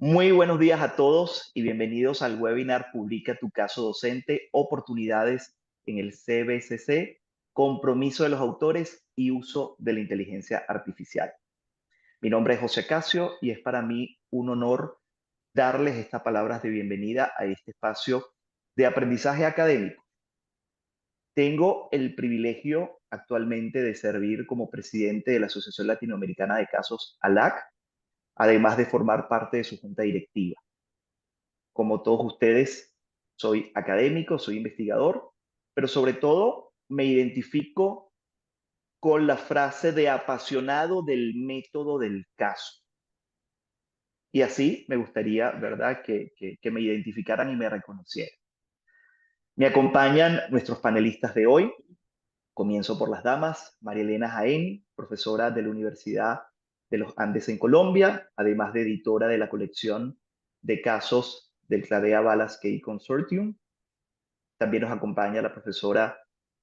Muy buenos días a todos y bienvenidos al webinar Publica tu caso docente, oportunidades en el CBCC, compromiso de los autores y uso de la inteligencia artificial. Mi nombre es José Casio y es para mí un honor darles estas palabras de bienvenida a este espacio de aprendizaje académico. Tengo el privilegio actualmente de servir como presidente de la Asociación Latinoamericana de Casos ALAC, además de formar parte de su junta directiva. Como todos ustedes, soy académico, soy investigador, pero sobre todo me identifico con la frase de apasionado del método del caso. Y así me gustaría, ¿verdad?, que me identificaran y me reconocieran. Me acompañan nuestros panelistas de hoy. Comienzo por las damas. María Elena Jaén, profesora de la Universidad de los Andes en Colombia, además de editora de la colección de casos del Cladea Balas Key Consortium. También nos acompaña la profesora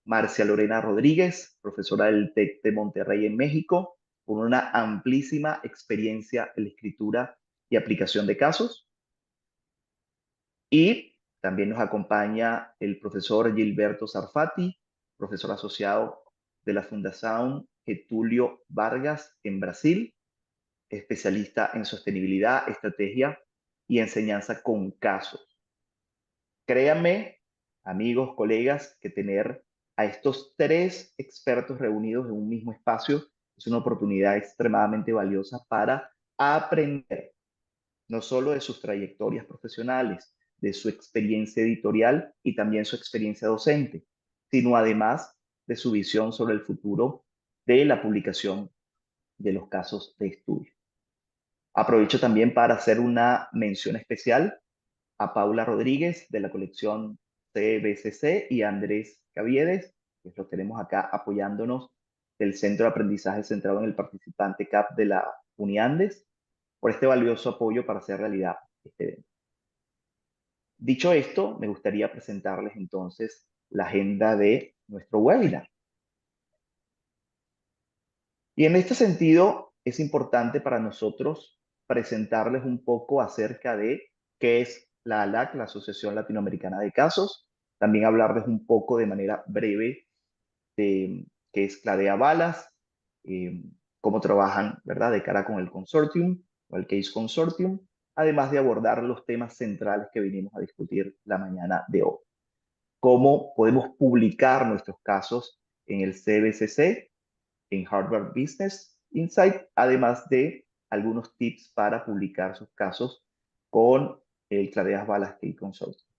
Marcia Lorena Rodríguez, profesora del TEC de Monterrey en México, con una amplísima experiencia en la escritura y aplicación de casos. Y también nos acompaña el profesor Gilberto Sarfati, profesor asociado de la Fundación Getúlio Vargas en Brasil, especialista en sostenibilidad, estrategia y enseñanza con casos. Créanme, amigos, colegas, que tener a estos tres expertos reunidos en un mismo espacio es una oportunidad extremadamente valiosa para aprender no solo de sus trayectorias profesionales, de su experiencia editorial y también su experiencia docente, sino además de su visión sobre el futuro de la publicación de los casos de estudio. Aprovecho también para hacer una mención especial a Paula Rodríguez de la colección CBCC y a Andrés Caviedes, que los tenemos acá apoyándonos del Centro de Aprendizaje centrado en el participante CAP de la Uniandes, por este valioso apoyo para hacer realidad este evento. Dicho esto, me gustaría presentarles entonces la agenda de nuestro webinar. Y en este sentido, es importante para nosotros presentarles un poco acerca de qué es la ALAC, la Asociación Latinoamericana de Casos. También hablarles un poco de manera breve de qué es Cladea Balas, eh, cómo trabajan, ¿verdad?, de cara con el consortium o el Case Consortium, además de abordar los temas centrales que vinimos a discutir la mañana de hoy. Cómo podemos publicar nuestros casos en el CBCC, en Harvard Business Insight, además de algunos tips para publicar sus casos con el Cladeas Balas Key Consortium.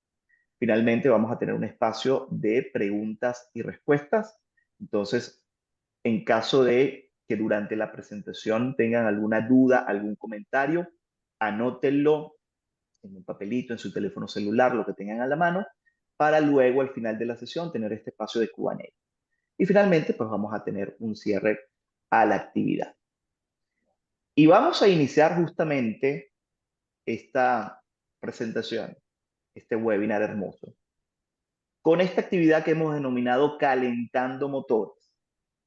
Finalmente vamos a tener un espacio de preguntas y respuestas. Entonces, en caso de que durante la presentación tengan alguna duda, algún comentario, anótenlo en un papelito, en su teléfono celular, lo que tengan a la mano, para luego al final de la sesión tener este espacio de Q&A. Y finalmente, pues vamos a tener un cierre a la actividad. Y vamos a iniciar justamente esta presentación, este webinar hermoso, con esta actividad que hemos denominado Calentando Motores.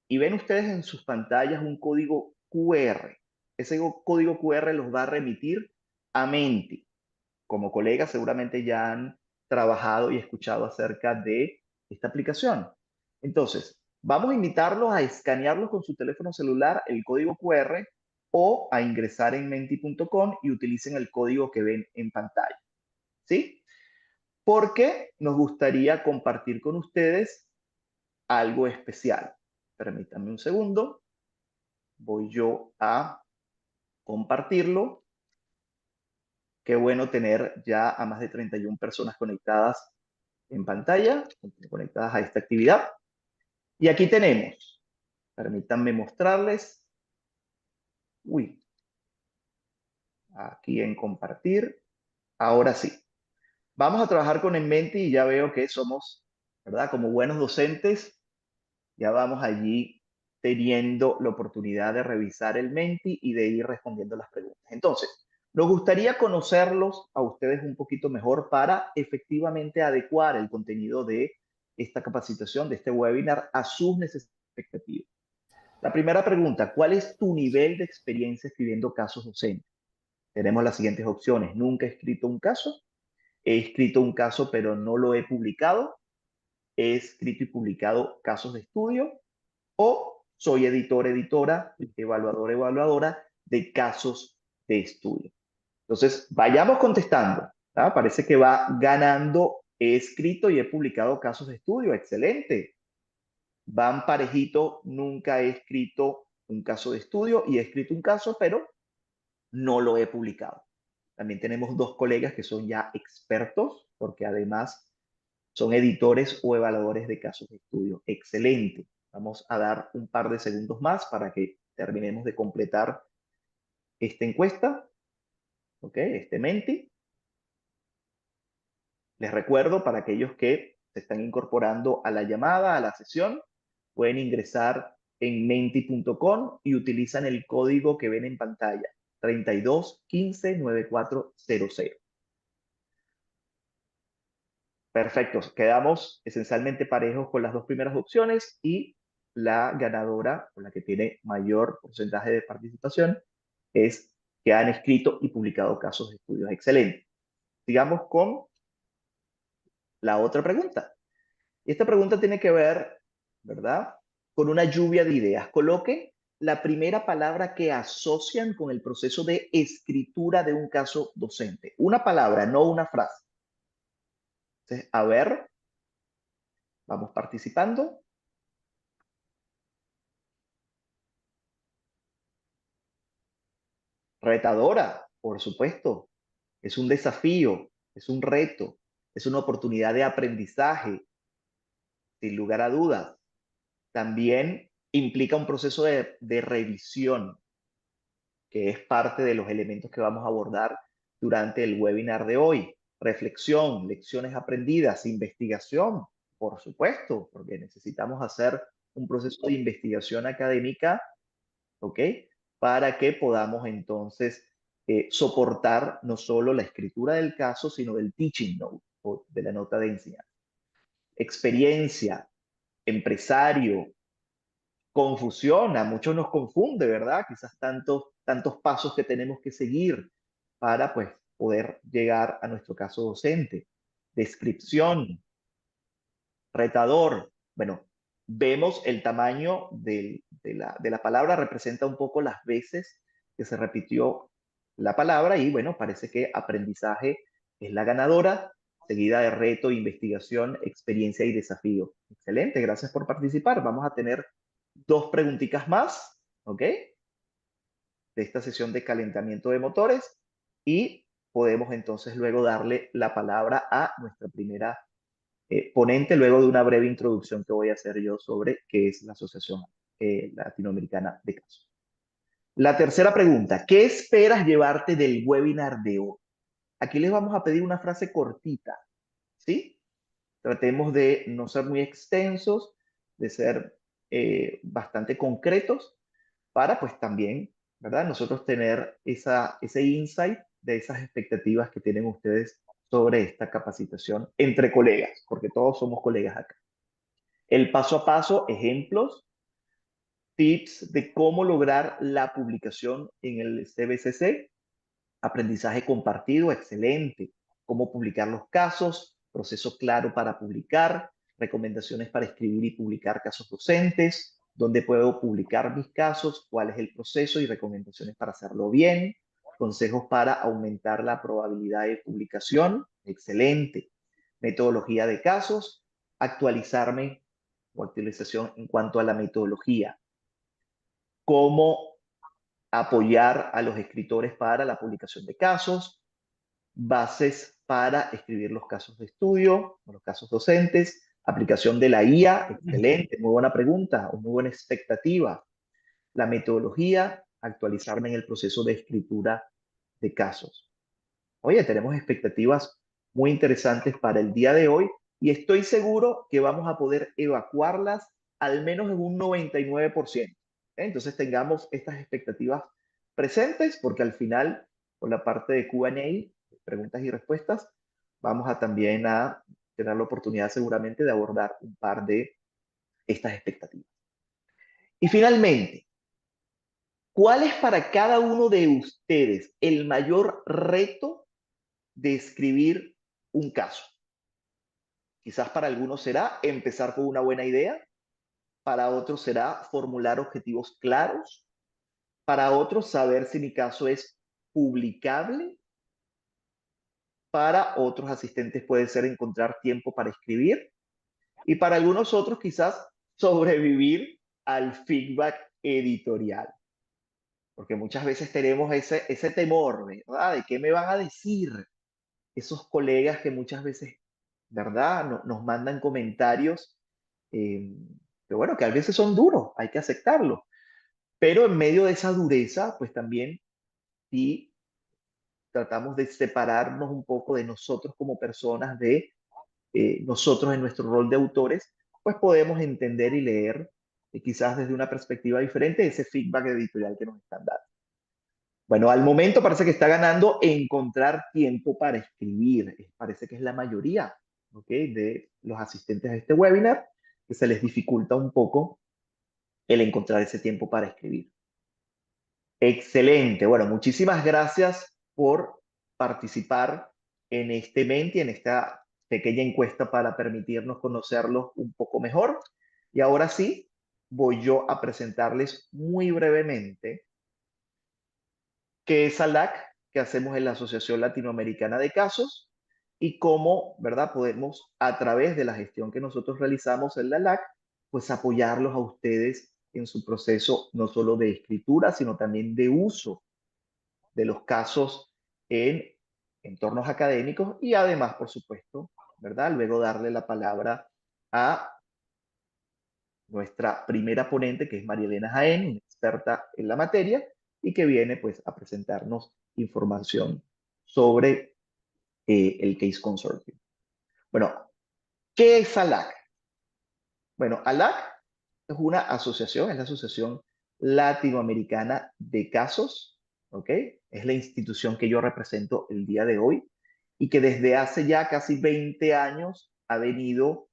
Y ven ustedes en sus pantallas un código QR. Ese código QR los va a remitir a Menti. Como colegas seguramente ya han trabajado y escuchado acerca de esta aplicación. Entonces, vamos a invitarlos a escanearlos con su teléfono celular, el código QR, o a ingresar en menti.com y utilicen el código que ven en pantalla. ¿Sí? Porque nos gustaría compartir con ustedes algo especial. Permítanme un segundo. Voy yo a compartirlo. Qué bueno tener ya a más de 31 personas conectadas en pantalla, conectadas a esta actividad. Y aquí tenemos, permítanme mostrarles, aquí en compartir. Ahora sí, vamos a trabajar con el Menti y ya veo que somos, ¿verdad?, como buenos docentes, ya vamos allí teniendo la oportunidad de revisar el Menti y de ir respondiendo las preguntas. Entonces, nos gustaría conocerlos a ustedes un poquito mejor para efectivamente adecuar el contenido de esta capacitación, de este webinar, a sus necesidades y expectativas. La primera pregunta, ¿cuál es tu nivel de experiencia escribiendo casos docentes? Tenemos las siguientes opciones. Nunca he escrito un caso, he escrito un caso pero no lo he publicado, he escrito y publicado casos de estudio, o soy editor, editora, evaluador, evaluadora de casos de estudio. Entonces, vayamos contestando. ¿Ah? Parece que va ganando. He escrito y he publicado casos de estudio. Excelente. Van parejito. Nunca he escrito un caso de estudio y he escrito un caso, pero no lo he publicado. También tenemos dos colegas que son ya expertos, porque además son editores o evaluadores de casos de estudio. Excelente. Vamos a dar un par de segundos más para que terminemos de completar esta encuesta. ¿Ok? Este Menti. Les recuerdo, para aquellos que se están incorporando a la llamada, a la sesión, pueden ingresar en menti.com y utilizan el código que ven en pantalla, 32159400. Perfecto, quedamos esencialmente parejos con las dos primeras opciones y la ganadora, o la que tiene mayor porcentaje de participación, es que han escrito y publicado casos de estudios. Excelente. Sigamos con la otra pregunta. Y esta pregunta tiene que ver, ¿verdad?, con una lluvia de ideas. Coloquen la primera palabra que asocian con el proceso de escritura de un caso docente. Una palabra, no una frase. Entonces, a ver, vamos participando. Retadora, por supuesto. Es un desafío, es un reto, es una oportunidad de aprendizaje, sin lugar a dudas. También implica un proceso de revisión, que es parte de los elementos que vamos a abordar durante el webinar de hoy. Reflexión, lecciones aprendidas, investigación, por supuesto, porque necesitamos hacer un proceso de investigación académica, ¿ok? Para que podamos entonces soportar no solo la escritura del caso, sino del teaching note, o de la nota de enseñanza. Experiencia, empresario, confusión, a muchos nos confunde, ¿verdad? Quizás tantos pasos que tenemos que seguir para pues poder llegar a nuestro caso docente. Descripción, retador. Bueno, vemos el tamaño de la palabra, representa un poco las veces que se repitió la palabra y bueno, parece que aprendizaje es la ganadora, seguida de reto, investigación, experiencia y desafío. Excelente, gracias por participar. Vamos a tener dos preguntitas más, ¿ok? De esta sesión de calentamiento de motores y podemos entonces luego darle la palabra a nuestra primera ponente, luego de una breve introducción que voy a hacer yo sobre qué es la Asociación Latinoamericana de Casos. La tercera pregunta, ¿qué esperas llevarte del webinar de hoy? Aquí les vamos a pedir una frase cortita, ¿sí? Tratemos de no ser muy extensos, de ser bastante concretos para pues también, ¿verdad? Nosotros tener ese insight de esas expectativas que tienen ustedes sobre esta capacitación entre colegas, porque todos somos colegas acá. El paso a paso, ejemplos, tips de cómo lograr la publicación en el CBCC, aprendizaje compartido, excelente, cómo publicar los casos, proceso claro para publicar, recomendaciones para escribir y publicar casos docentes, dónde puedo publicar mis casos, cuál es el proceso y recomendaciones para hacerlo bien, consejos para aumentar la probabilidad de publicación, excelente, metodología de casos, actualizarme o actualización en cuanto a la metodología, cómo apoyar a los escritores para la publicación de casos, bases para escribir los casos de estudio, los casos docentes, aplicación de la IA, excelente, muy buena pregunta, o muy buena expectativa. La metodología, actualizarme en el proceso de escritura de casos. Oye, tenemos expectativas muy interesantes para el día de hoy y estoy seguro que vamos a poder evacuarlas al menos en un 99%. Entonces tengamos estas expectativas presentes porque al final, con la parte de Q&A, preguntas y respuestas, vamos a también a tener la oportunidad seguramente de abordar un par de estas expectativas. Y finalmente, ¿Cuál es para cada uno de ustedes el mayor reto de escribir un caso? Quizás para algunos será empezar con una buena idea, para otros será formular objetivos claros, para otros saber si mi caso es publicable, para otros asistentes puede ser encontrar tiempo para escribir y para algunos otros quizás sobrevivir al feedback editorial. Porque muchas veces tenemos ese temor, ¿verdad? ¿De qué me van a decir esos colegas que muchas veces, ¿verdad? Nos mandan comentarios eh, que, bueno, que a veces son duros, hay que aceptarlo. Pero en medio de esa dureza, pues también sí tratamos de separarnos un poco de nosotros como personas, de nosotros en nuestro rol de autores, pues podemos entender y leer quizás desde una perspectiva diferente ese feedback editorial que nos están dando. Bueno, al momento parece que está ganando encontrar tiempo para escribir. Parece que es la mayoría, ¿ok?, de los asistentes a este webinar, que se les dificulta un poco el encontrar ese tiempo para escribir. Excelente. Bueno, muchísimas gracias por participar en este Menti, en esta pequeña encuesta para permitirnos conocerlos un poco mejor. Y ahora sí, voy yo a presentarles muy brevemente qué es ALAC, qué hacemos en la Asociación Latinoamericana de Casos y cómo, ¿verdad?, podemos, a través de la gestión que nosotros realizamos en la ALAC, pues apoyarlos a ustedes en su proceso no solo de escritura, sino también de uso de los casos en entornos académicos y además, por supuesto, ¿verdad?, luego darle la palabra a nuestra primera ponente, que es María Elena Jaén, una experta en la materia, y que viene pues a presentarnos información sobre el Case Consortium. Bueno, ¿qué es ALAC? Bueno, ALAC es una asociación, es la Asociación Latinoamericana de Casos, ¿ok? Es la institución que yo represento el día de hoy y que desde hace ya casi 20 años ha venido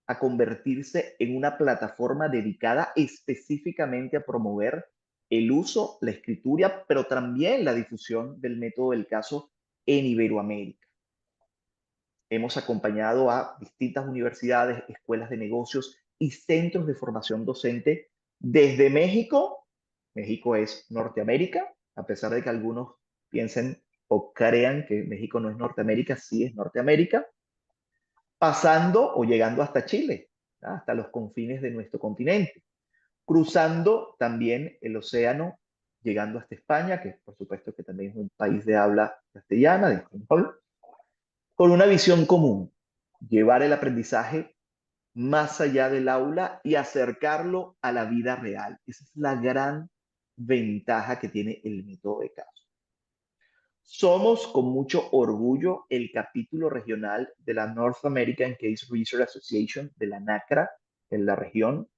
a convertirse en una plataforma dedicada específicamente a promover el uso, la escritura, pero también la difusión del método del caso en Iberoamérica. Hemos acompañado a distintas universidades, escuelas de negocios y centros de formación docente desde México. México es Norteamérica, a pesar de que algunos piensen o crean que México no es Norteamérica, sí es Norteamérica, pasando o llegando hasta Chile, ¿verdad?, hasta los confines de nuestro continente, cruzando también el océano, llegando hasta España, que por supuesto que también es un país de habla castellana, de español, con una visión común: llevar el aprendizaje más allá del aula y acercarlo a la vida real. Esa es la gran ventaja que tiene el método de caso. Somos con mucho orgullo el capítulo regional de la North American Case Research Association, de la NACRA, en la región,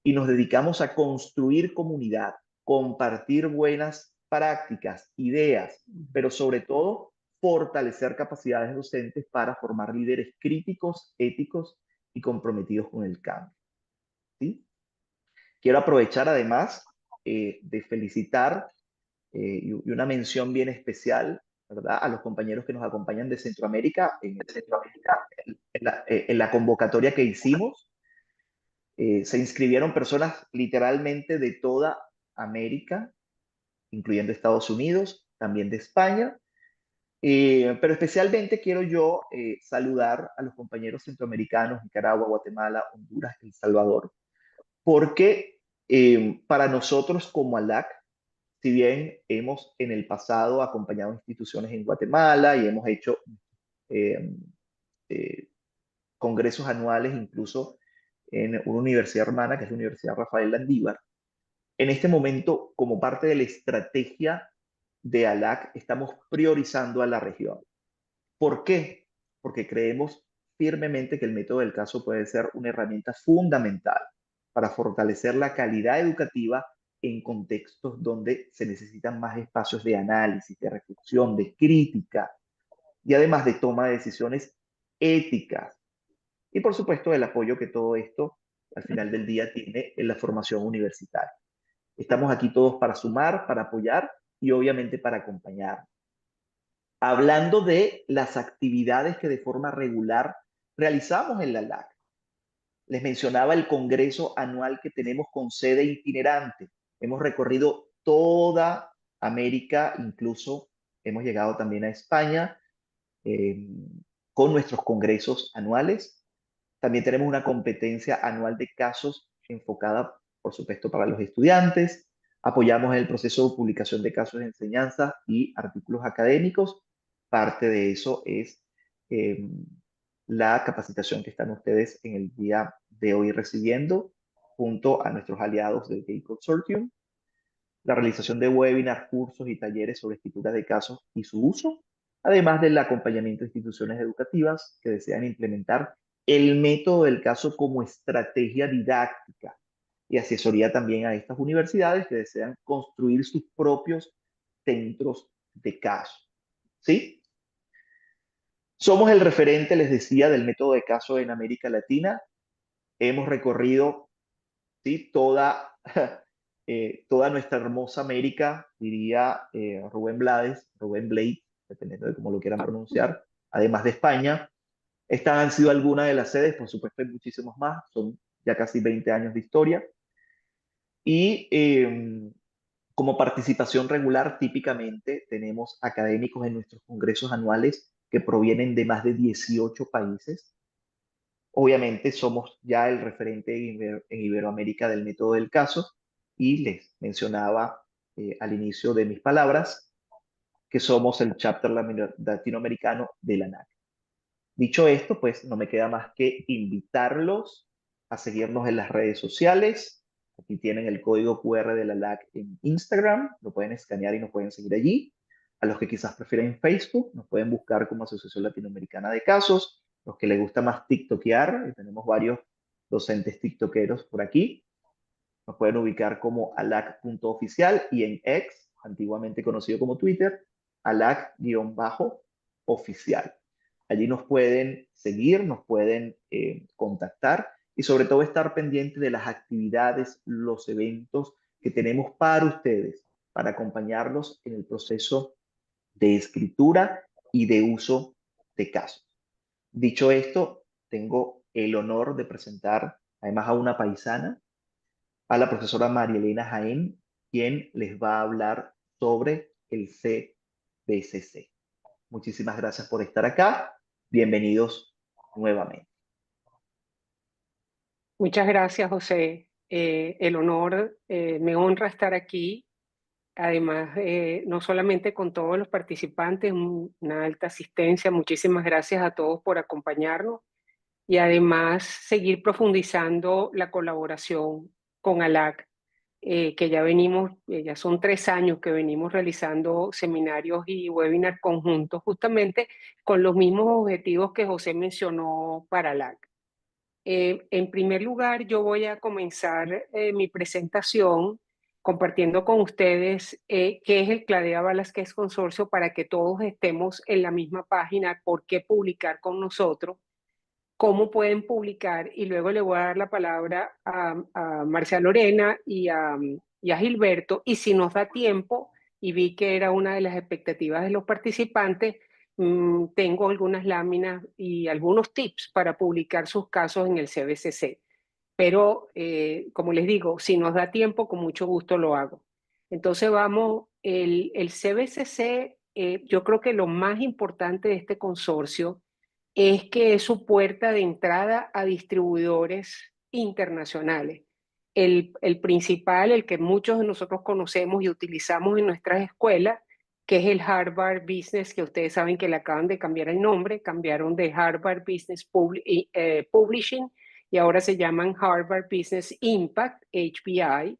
y nos dedicamos a construir comunidad, compartir buenas prácticas, ideas, pero sobre todo fortalecer capacidades docentes para formar líderes críticos, éticos y comprometidos con el cambio, ¿sí? Quiero aprovechar además de felicitar y una mención bien especial, ¿verdad?, a los compañeros que nos acompañan de Centroamérica en la convocatoria que hicimos. Se inscribieron personas literalmente de toda América, incluyendo Estados Unidos, también de España, pero especialmente quiero yo saludar a los compañeros centroamericanos, Nicaragua, Guatemala, Honduras, El Salvador, porque para nosotros como ALAC, si bien hemos en el pasado acompañado instituciones en Guatemala y hemos hecho eh, eh, congresos anuales, incluso en una universidad hermana, que es la Universidad Rafael Landívar, en este momento, como parte de la estrategia de ALAC, estamos priorizando a la región. ¿Por qué? Porque creemos firmemente que el método del caso puede ser una herramienta fundamental para fortalecer la calidad educativa en contextos donde se necesitan más espacios de análisis, de reflexión, de crítica y además de toma de decisiones éticas. Y por supuesto el apoyo que todo esto al final del día tiene en la formación universitaria. Estamos aquí todos para sumar, para apoyar y obviamente para acompañar. Hablando de las actividades que de forma regular realizamos en la LAC. Les mencionaba el congreso anual que tenemos con sede itinerante. Hemos recorrido toda América, incluso hemos llegado también a España eh, con nuestros congresos anuales. También tenemos una competencia anual de casos enfocada, por supuesto, para los estudiantes. Apoyamos en el proceso de publicación de casos de enseñanza y artículos académicos. Parte de eso es eh, la capacitación que están ustedes en el día de hoy recibiendo junto a nuestros aliados del Gate Consortium, la realización de webinars, cursos y talleres sobre escritura de casos y su uso, además del acompañamiento de instituciones educativas que desean implementar el método del caso como estrategia didáctica y asesoría también a estas universidades que desean construir sus propios centros de caso. ¿Sí? Somos el referente, les decía, del método de caso en América Latina. Hemos recorrido, ¿sí?, toda nuestra hermosa América, diría Rubén Blades, dependiendo de cómo lo quieran pronunciar, además de España. Estas han sido algunas de las sedes, por supuesto hay muchísimos más, son ya casi 20 años de historia. Y como participación regular, típicamente tenemos académicos en nuestros congresos anuales que provienen de más de 18 países. Obviamente somos ya el referente en Iberoamérica del método del caso y les mencionaba al inicio de mis palabras que somos el chapter latinoamericano de la NAC. Dicho esto, pues no me queda más que invitarlos a seguirnos en las redes sociales. Aquí tienen el código QR de la LAC en Instagram, lo pueden escanear y nos pueden seguir allí. A los que quizás prefieren Facebook, nos pueden buscar como Asociación Latinoamericana de Casos. Los que les gusta más TikTokear, y tenemos varios docentes tiktokeros por aquí, nos pueden ubicar como alac.oficial y en X, antiguamente conocido como Twitter, alac-oficial. Allí nos pueden seguir, nos pueden contactar y sobre todo estar pendiente de las actividades, los eventos que tenemos para ustedes, para acompañarlos en el proceso de escritura y de uso de casos. Dicho esto, tengo el honor de presentar además a una paisana, a la profesora María Elena Jaén, quien les va a hablar sobre el CBCC. Muchísimas gracias por estar acá. Bienvenidos nuevamente. Muchas gracias, José. El honor, me honra estar aquí. Además, no solamente con todos los participantes, una alta asistencia. Muchísimas gracias a todos por acompañarnos y además seguir profundizando la colaboración con ALAC, que ya son 3 años que venimos realizando seminarios y webinars conjuntos justamente con los mismos objetivos que José mencionó para ALAC. En primer lugar, yo voy a comenzar mi presentación compartiendo con ustedes qué es el Cladea Velázquez Consorcio para que todos estemos en la misma página, por qué publicar con nosotros, cómo pueden publicar y luego le voy a dar la palabra a Marcia Lorena y a Gilberto y si nos da tiempo, y vi que era una de las expectativas de los participantes, tengo algunas láminas y algunos tips para publicar sus casos en el CBCC. Pero, como les digo, si nos da tiempo, con mucho gusto lo hago. Entonces vamos, el CBCC, yo creo que lo más importante de este consorcio es que es su puerta de entrada a distribuidores internacionales. El principal, el que muchos de nosotros conocemos y utilizamos en nuestras escuelas, que es el Harvard Business, que ustedes saben que le acaban de cambiar el nombre, cambiaron de Harvard Business Publishing y ahora se llaman Harvard Business Impact, HBI.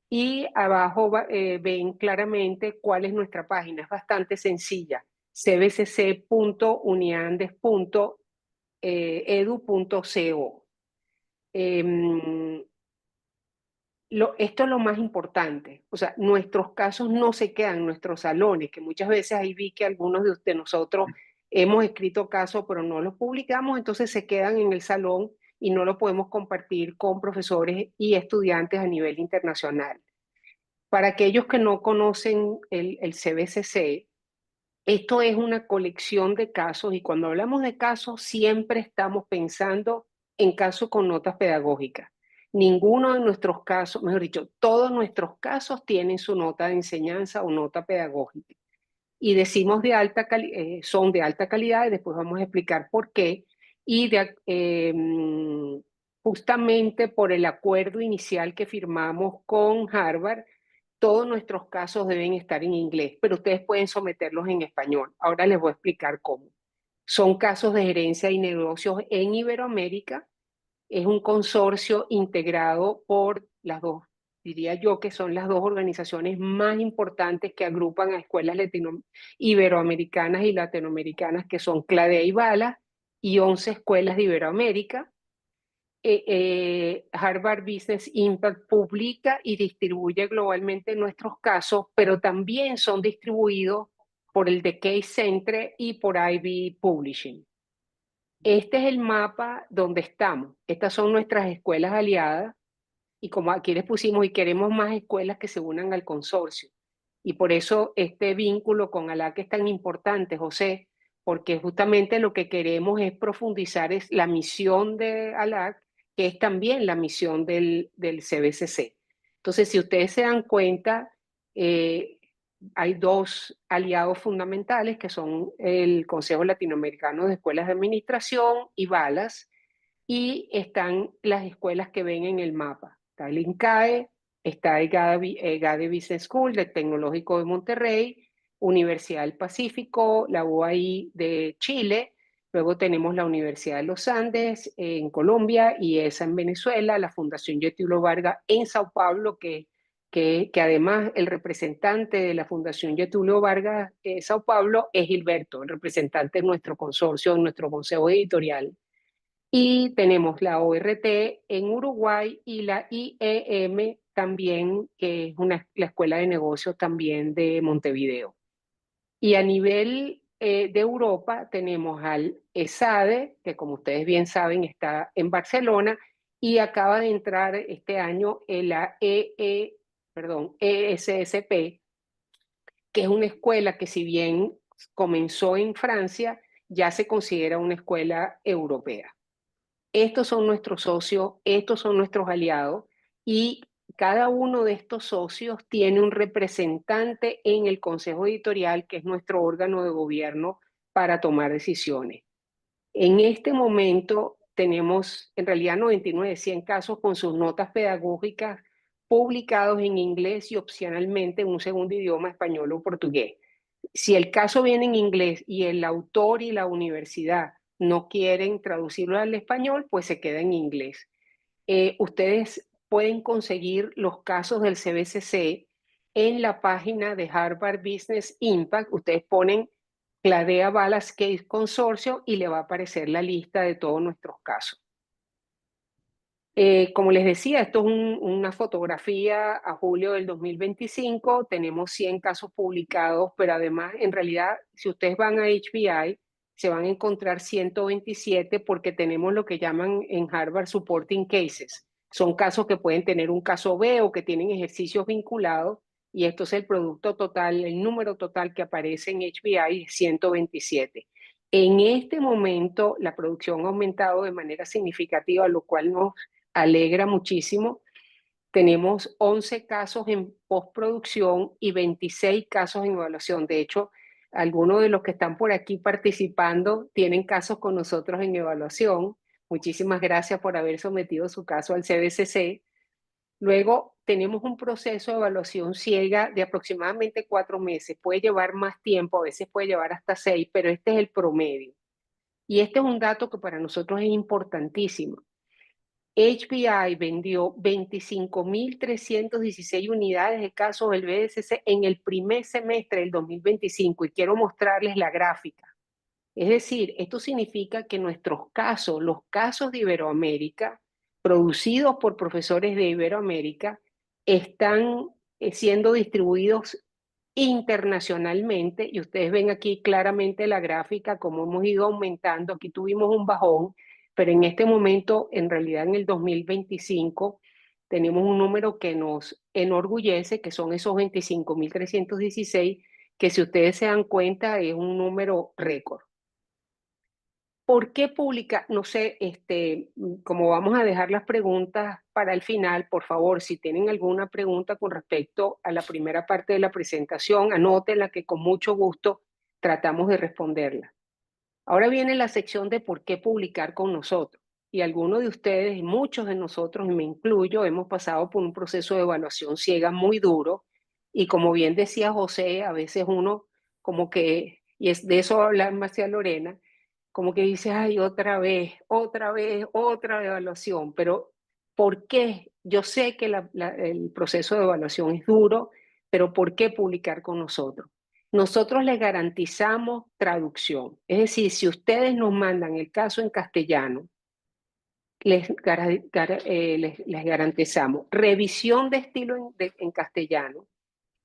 Y abajo ven claramente cuál es nuestra página. Es bastante sencilla, cbcc.uniandes.edu.co. Esto es lo más importante, o sea, nuestros casos no se quedan en nuestros salones, que muchas veces ahí vi que algunos de nosotros hemos escrito casos pero no los publicamos, entonces se quedan en el salón y no lo podemos compartir con profesores y estudiantes a nivel internacional. Para aquellos que no conocen el CBCC, esto es una colección de casos y cuando hablamos de casos siempre estamos pensando en casos con notas pedagógicas. Ninguno de nuestros casos, mejor dicho, todos nuestros casos tienen su nota de enseñanza o nota pedagógica. Y decimos son de alta calidad y después vamos a explicar por qué. Y justamente por el acuerdo inicial que firmamos con Harvard, todos nuestros casos deben estar en inglés, pero ustedes pueden someterlos en español. Ahora les voy a explicar cómo. Son casos de gerencia y negocios en Iberoamérica. Es un consorcio integrado por las dos, diría yo que son las dos organizaciones más importantes que agrupan a escuelas iberoamericanas y latinoamericanas, que son CLADEA y BALA, y 11 escuelas de Iberoamérica. Harvard Business Impact publica y distribuye globalmente nuestros casos, pero también son distribuidos por el The Case Centre y por Ivy Publishing. Este es el mapa donde estamos. Estas son nuestras escuelas aliadas y como aquí les pusimos y queremos más escuelas que se unan al consorcio. Y por eso este vínculo con ALAC es tan importante, José, porque justamente lo que queremos es profundizar es la misión de ALAC, que es también la misión del CBCC. Entonces, si ustedes se dan cuenta, hay dos aliados fundamentales que son el Consejo Latinoamericano de Escuelas de Administración y BALAS, y están las escuelas que ven en el mapa. Está el INCAE, está el GADE Business School del Tecnológico de Monterrey, Universidad del Pacífico, la UAI de Chile, luego tenemos la Universidad de los Andes en Colombia y esa en Venezuela, la Fundación Getúlio Vargas en Sao Paulo, que además el representante de la Fundación Getúlio Vargas Sao Paulo es Gilberto, el representante de nuestro consorcio, nuestro consejo editorial. Y tenemos la ORT en Uruguay y la IEM también, que es la Escuela de Negocios también de Montevideo. Y a nivel de Europa tenemos al ESADE, que como ustedes bien saben está en Barcelona, y acaba de entrar este año en la ESSP, que es una escuela que si bien comenzó en Francia, ya se considera una escuela europea. Estos son nuestros socios, estos son nuestros aliados y cada uno de estos socios tiene un representante en el Consejo Editorial, que es nuestro órgano de gobierno para tomar decisiones. En este momento tenemos en realidad 99 de 100 casos con sus notas pedagógicas publicados en inglés y opcionalmente en un segundo idioma, español o portugués. Si el caso viene en inglés y el autor y la universidad no quieren traducirlo al español, pues se queda en inglés. Ustedes pueden conseguir los casos del CBCC en la página de Harvard Business Impact. Ustedes ponen Cladea Balas Case Consorcio y le va a aparecer la lista de todos nuestros casos. Como les decía, esto es una fotografía a julio del 2025. Tenemos 100 casos publicados, pero además, en realidad, si ustedes van a HBI, se van a encontrar 127 porque tenemos lo que llaman en Harvard Supporting Cases. Son casos que pueden tener un caso B o que tienen ejercicios vinculados y esto es el producto total, el número total que aparece en HBI es 127. En este momento, la producción ha aumentado de manera significativa, lo cual nos alegra muchísimo. Tenemos 11 casos en postproducción y 26 casos en evaluación. De hecho, algunos de los que están por aquí participando tienen casos con nosotros en evaluación. Muchísimas gracias por haber sometido su caso al CBCC. Luego tenemos un proceso de evaluación ciega de aproximadamente 4 meses. Puede llevar más tiempo, a veces puede llevar hasta 6, pero este es el promedio. Y este es un dato que para nosotros es importantísimo. HBI vendió 25.316 unidades de casos del BSC en el primer semestre del 2025 y quiero mostrarles la gráfica. Es decir, esto significa que nuestros casos, los casos de Iberoamérica, producidos por profesores de Iberoamérica, están siendo distribuidos internacionalmente y ustedes ven aquí claramente la gráfica, como hemos ido aumentando. Aquí tuvimos un bajón, pero en este momento, en realidad en el 2025, tenemos un número que nos enorgullece, que son esos 25.316, que si ustedes se dan cuenta es un número récord. ¿Por qué publicar? No sé, como vamos a dejar las preguntas para el final, por favor, si tienen alguna pregunta con respecto a la primera parte de la presentación, anótenla que con mucho gusto tratamos de responderla. Ahora viene la sección de por qué publicar con nosotros. Y algunos de ustedes, y muchos de nosotros, y me incluyo, hemos pasado por un proceso de evaluación ciega muy duro. Y como bien decía José, a veces uno como que, y es de eso hablar más hacia Lorena, como que dice, ay, otra vez, otra evaluación. Pero ¿por qué? Yo sé que el proceso de evaluación es duro, pero ¿por qué publicar con nosotros? Nosotros les garantizamos traducción. Es decir, si ustedes nos mandan el caso en castellano, les garantizamos revisión de estilo en castellano,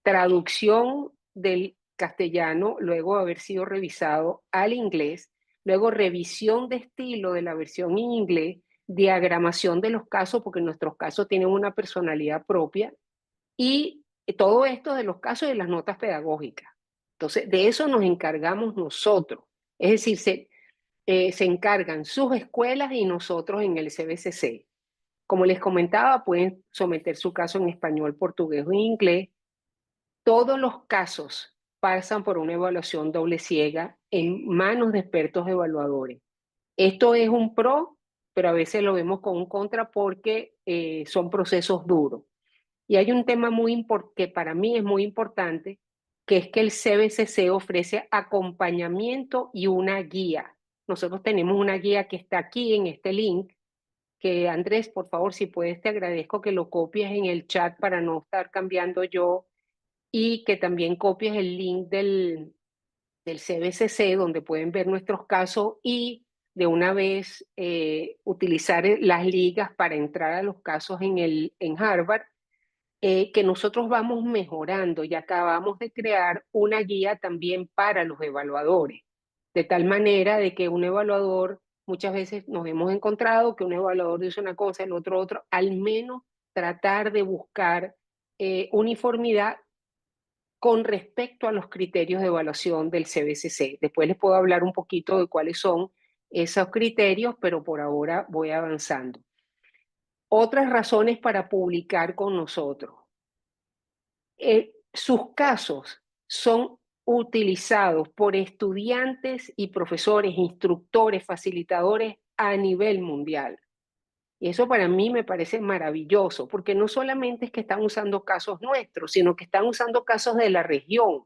traducción del castellano, luego de haber sido revisado al inglés, luego revisión de estilo de la versión en inglés, diagramación de los casos, porque nuestros casos tienen una personalidad propia, y todo esto de los casos de las notas pedagógicas. Entonces, de eso nos encargamos nosotros. Es decir, se encargan sus escuelas y nosotros en el CBCC. Como les comentaba, pueden someter su caso en español, portugués o en inglés. Todos los casos pasan por una evaluación doble ciega en manos de expertos evaluadores. Esto es un pro, pero a veces lo vemos con un contra porque son procesos duros. Y hay un tema que para mí es muy importante, que es que el CBCC ofrece acompañamiento y una guía. Nosotros tenemos una guía que está aquí en este link, que Andrés, por favor, si puedes, te agradezco que lo copies en el chat para no estar cambiando yo, y que también copies el link del CBCC donde pueden ver nuestros casos y de una vez utilizar las ligas para entrar a los casos en Harvard, que nosotros vamos mejorando y acabamos de crear una guía también para los evaluadores, de tal manera de que un evaluador, muchas veces nos hemos encontrado que un evaluador dice una cosa, el otro, al menos tratar de buscar uniformidad con respecto a los criterios de evaluación del CBCC. Después les puedo hablar un poquito de cuáles son esos criterios, pero por ahora voy avanzando. Otras razones para publicar con nosotros. Sus casos son utilizados por estudiantes y profesores, instructores, facilitadores a nivel mundial. Y eso para mí me parece maravilloso, porque no solamente es que están usando casos nuestros, sino que están usando casos de la región.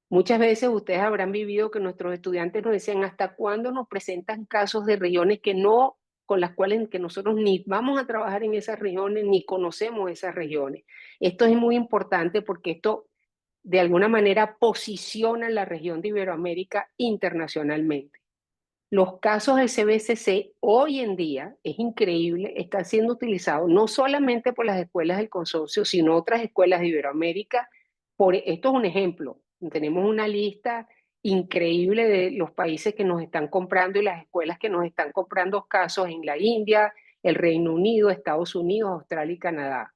Muchas veces ustedes habrán vivido que nuestros estudiantes nos decían, ¿hasta cuándo nos presentan casos de regiones que no, con las cuales que nosotros ni vamos a trabajar en esas regiones, ni conocemos esas regiones? Esto es muy importante porque esto de alguna manera posiciona la región de Iberoamérica internacionalmente. Los casos del CBCC hoy en día, es increíble, están siendo utilizados no solamente por las escuelas del consorcio, sino otras escuelas de Iberoamérica. Esto es un ejemplo. Tenemos una lista increíble de los países que nos están comprando y las escuelas que nos están comprando casos en la India, el Reino Unido, Estados Unidos, Australia y Canadá.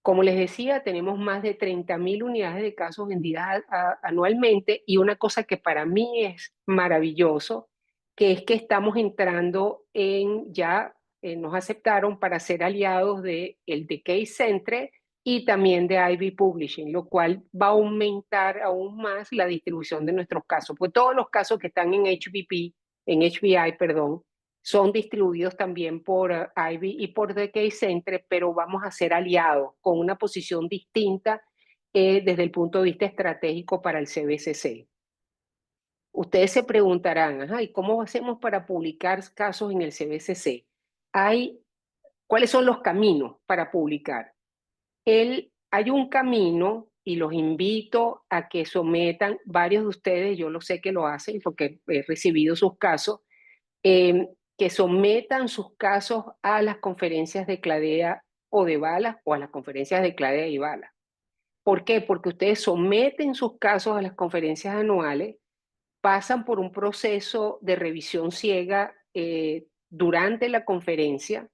Como les decía, tenemos más de 30.000 unidades de casos vendidas anualmente, y una cosa que para mí es maravilloso, que es que estamos entrando nos aceptaron para ser aliados de el de Case Centre y también de Ivy Publishing, lo cual va a aumentar aún más la distribución de nuestros casos. Pues todos los casos que están en HBI, perdón, son distribuidos también por Ivy y por The Case Centre, pero vamos a ser aliados con una posición distinta desde el punto de vista estratégico para el CBCC. Ustedes se preguntarán, ajá, ¿y cómo hacemos para publicar casos en el CBCC? ¿Cuáles son los caminos para publicar? Hay un camino, y los invito a que sometan, varios de ustedes, yo lo sé que lo hacen porque he recibido sus casos, que sometan sus casos a las conferencias de CLADEA o de BALA, o a las conferencias de CLADEA y BALA. ¿Por qué? Porque ustedes someten sus casos a las conferencias anuales, pasan por un proceso de revisión ciega durante la conferencia,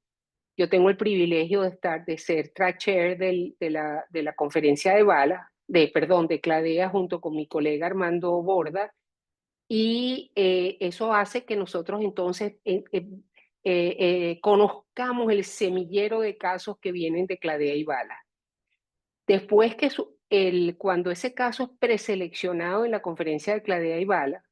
Yo tengo el privilegio de ser track chair de la conferencia de Bala, perdón, de CLADEA junto con mi colega Armando Borda, y eso hace que nosotros entonces conozcamos el semillero de casos que vienen de CLADEA y Bala. Después que cuando ese caso es preseleccionado en la conferencia de CLADEA y Bala,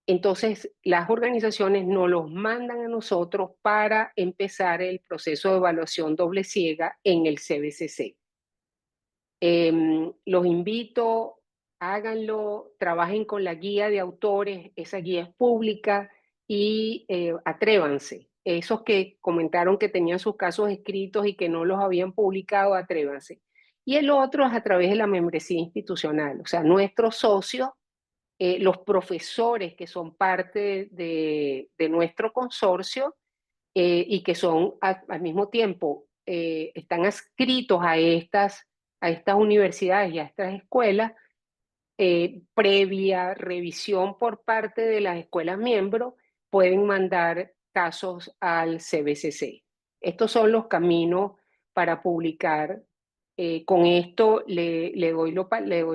entonces las organizaciones nos los mandan a nosotros para empezar el proceso de evaluación doble ciega en el CBCC. Los invito, háganlo, trabajen con la guía de autores, esa guía es pública y atrévanse. Esos que comentaron que tenían sus casos escritos y que no los habían publicado, atrévanse. Y el otro es a través de la membresía institucional, o sea, nuestros socios, los profesores que son parte de nuestro consorcio y que son al mismo tiempo, están adscritos a estas universidades y a estas escuelas, previa revisión por parte de las escuelas miembros, pueden mandar casos al CBCC. Estos son los caminos para publicar. Con esto le doy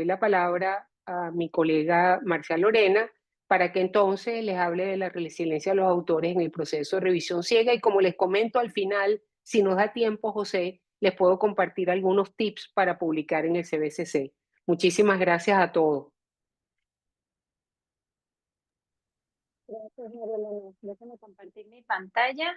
la palabra a mi colega Marcia Lorena para que entonces les hable de la resiliencia de los autores en el proceso de revisión ciega. Y como les comento al final, si nos da tiempo, José, les puedo compartir algunos tips para publicar en el CBCC. Muchísimas gracias a todos. Gracias, Marilena. Déjame compartir mi pantalla.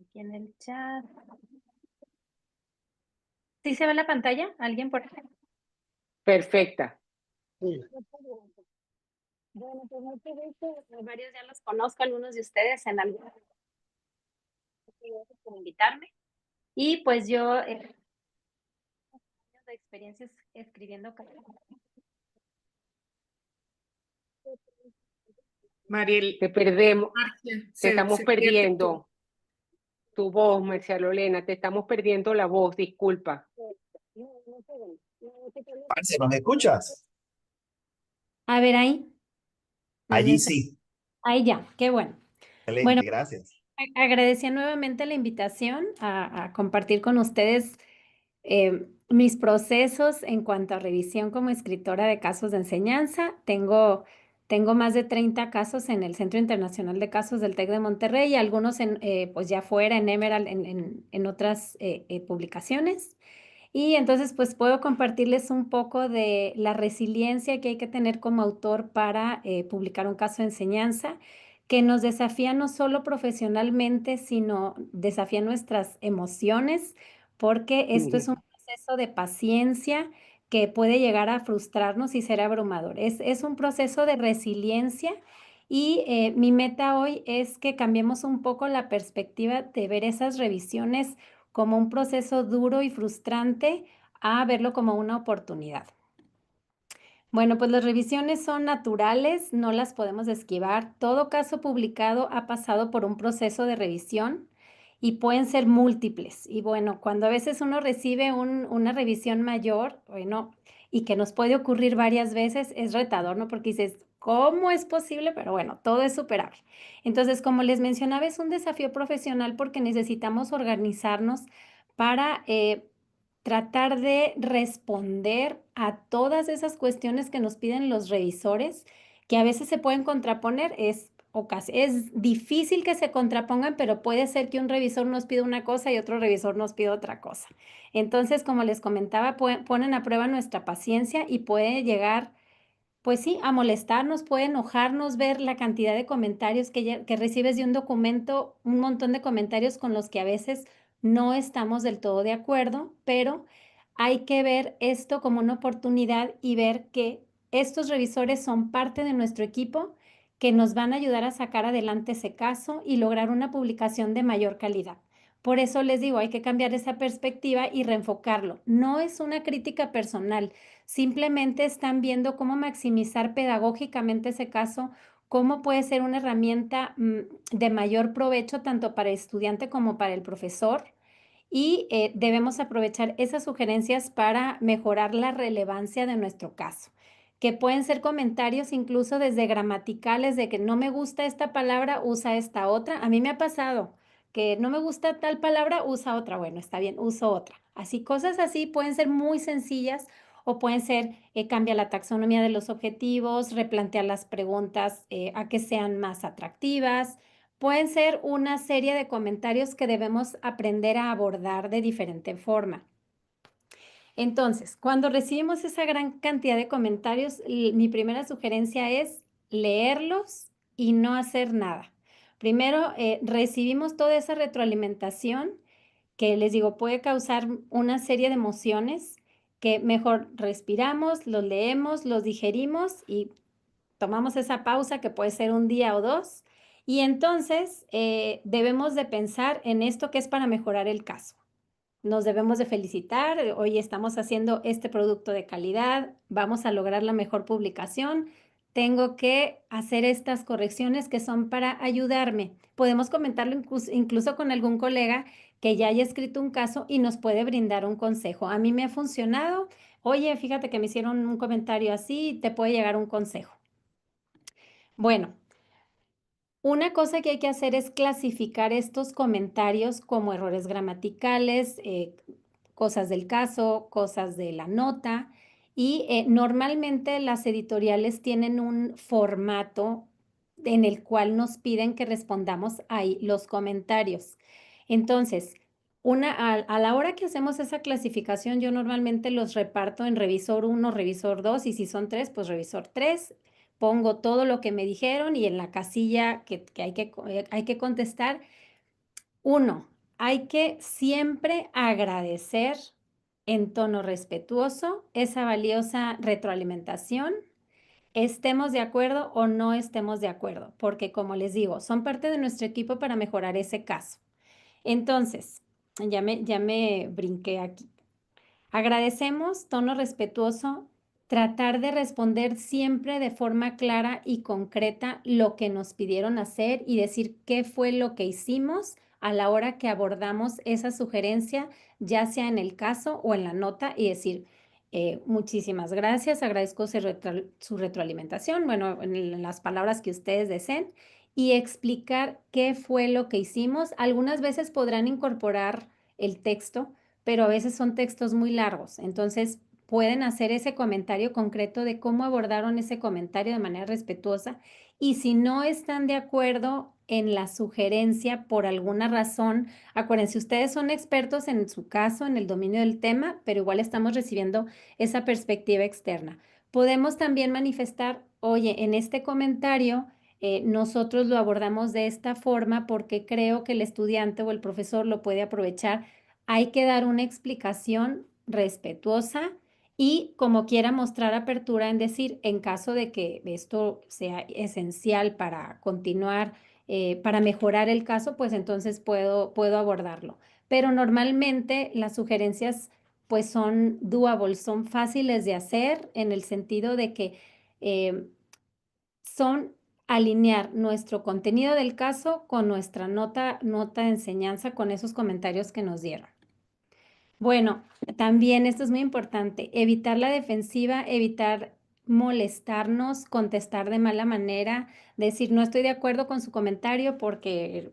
Aquí en el chat. ¿Sí se ve la pantalla? ¿Alguien por ahí? Perfecta. Sí. Bueno, pues mucho gusto. Varios ya los conozco, algunos de ustedes en algún gracias por invitarme. Y pues yo años de experiencias escribiendo. Mariel, Te perdemos, Marcia, te estamos se pierde perdiendo tu voz, Marcia Lorena, te estamos perdiendo la voz, disculpa. Marcia, ¿nos escuchas? A ver ahí. Allí sí. Ahí ya, qué bueno. Excelente, Bueno, gracias. agradecía nuevamente la invitación a compartir con ustedes mis procesos en cuanto a revisión como escritora de casos de enseñanza. Tengo más de 30 casos en el Centro Internacional de Casos del TEC de Monterrey y algunos pues ya fuera en Emerald, en otras publicaciones. Y entonces pues puedo compartirles un poco de la resiliencia que hay que tener como autor para publicar un caso de enseñanza que nos desafía no solo profesionalmente, sino desafía nuestras emociones, porque esto es un proceso de paciencia que puede llegar a frustrarnos y ser abrumador. Es un proceso de resiliencia y mi meta hoy es que cambiemos un poco la perspectiva de ver esas revisiones como un proceso duro y frustrante a verlo como una oportunidad. Bueno, pues las revisiones son naturales, no las podemos esquivar. Todo caso publicado ha pasado por un proceso de revisión y pueden ser múltiples. Y bueno, cuando a veces uno recibe una revisión mayor, bueno, y que nos puede ocurrir varias veces, es retador, ¿no? Porque dices, ¿cómo es posible? Pero bueno, todo es superable. Entonces, como les mencionaba, es un desafío profesional porque necesitamos organizarnos para tratar de responder a todas esas cuestiones que nos piden los revisores, que a veces se pueden contraponer. Es difícil que se contrapongan, pero puede ser que un revisor nos pida una cosa y otro revisor nos pida otra cosa. Entonces, como les comentaba, ponen a prueba nuestra paciencia y puede llegar, pues sí, a molestarnos, puede enojarnos ver la cantidad de comentarios que recibes de un documento, un montón de comentarios con los que a veces no estamos del todo de acuerdo, pero hay que ver esto como una oportunidad y ver que estos revisores son parte de nuestro equipo que nos van a ayudar a sacar adelante ese caso y lograr una publicación de mayor calidad. Por eso les digo, hay que cambiar esa perspectiva y reenfocarlo. No es una crítica personal, simplemente están viendo cómo maximizar pedagógicamente ese caso, cómo puede ser una herramienta de mayor provecho tanto para el estudiante como para el profesor y debemos aprovechar esas sugerencias para mejorar la relevancia de nuestro caso, que pueden ser comentarios incluso desde gramaticales de que no me gusta esta palabra, usa esta otra. A mí me ha pasado que no me gusta tal palabra, usa otra. Bueno, está bien, uso otra. Así, cosas así pueden ser muy sencillas o pueden ser, cambia la taxonomía de los objetivos, replantear las preguntas a que sean más atractivas. Pueden ser una serie de comentarios que debemos aprender a abordar de diferente forma. Entonces, cuando recibimos esa gran cantidad de comentarios, mi primera sugerencia es leerlos y no hacer nada. Primero, recibimos toda esa retroalimentación que les digo puede causar una serie de emociones que mejor respiramos, los leemos, los digerimos y tomamos esa pausa que puede ser un día o dos. Y entonces debemos de pensar en esto que es para mejorar el caso. Nos debemos de felicitar, hoy estamos haciendo este producto de calidad, vamos a lograr la mejor publicación, tengo que hacer estas correcciones que son para ayudarme. Podemos comentarlo incluso con algún colega que ya haya escrito un caso y nos puede brindar un consejo. A mí me ha funcionado, oye, fíjate que me hicieron un comentario así, te puede llegar un consejo. Bueno, una cosa que hay que hacer es clasificar estos comentarios como errores gramaticales, cosas del caso, cosas de la nota y normalmente las editoriales tienen un formato en el cual nos piden que respondamos ahí los comentarios. Entonces, a la hora que hacemos esa clasificación, yo normalmente los reparto en revisor 1, revisor 2 y si son 3, pues revisor 3. Pongo todo lo que me dijeron y en la casilla que hay que contestar. 1, hay que siempre agradecer en tono respetuoso esa valiosa retroalimentación, estemos de acuerdo o no estemos de acuerdo, porque como les digo, son parte de nuestro equipo para mejorar ese caso. Entonces, ya me brinqué aquí. Agradecemos, tono respetuoso, tratar de responder siempre de forma clara y concreta lo que nos pidieron hacer y decir qué fue lo que hicimos a la hora que abordamos esa sugerencia, ya sea en el caso o en la nota, y decir, muchísimas gracias, agradezco su retroalimentación, bueno, en las palabras que ustedes deseen, y explicar qué fue lo que hicimos. Algunas veces podrán incorporar el texto, pero a veces son textos muy largos. Entonces, pueden hacer ese comentario concreto de cómo abordaron ese comentario de manera respetuosa. Y si no están de acuerdo en la sugerencia por alguna razón, acuérdense, ustedes son expertos en su caso, en el dominio del tema, pero igual estamos recibiendo esa perspectiva externa. Podemos también manifestar, oye, en este comentario nosotros lo abordamos de esta forma porque creo que el estudiante o el profesor lo puede aprovechar. Hay que dar una explicación respetuosa y como quiera mostrar apertura en decir, en caso de que esto sea esencial para continuar, para mejorar el caso, pues entonces puedo abordarlo. Pero normalmente las sugerencias pues son doable, son fáciles de hacer en el sentido de que son alinear nuestro contenido del caso con nuestra nota de enseñanza, con esos comentarios que nos dieron. Bueno, también esto es muy importante, evitar la defensiva, evitar molestarnos, contestar de mala manera, decir no estoy de acuerdo con su comentario porque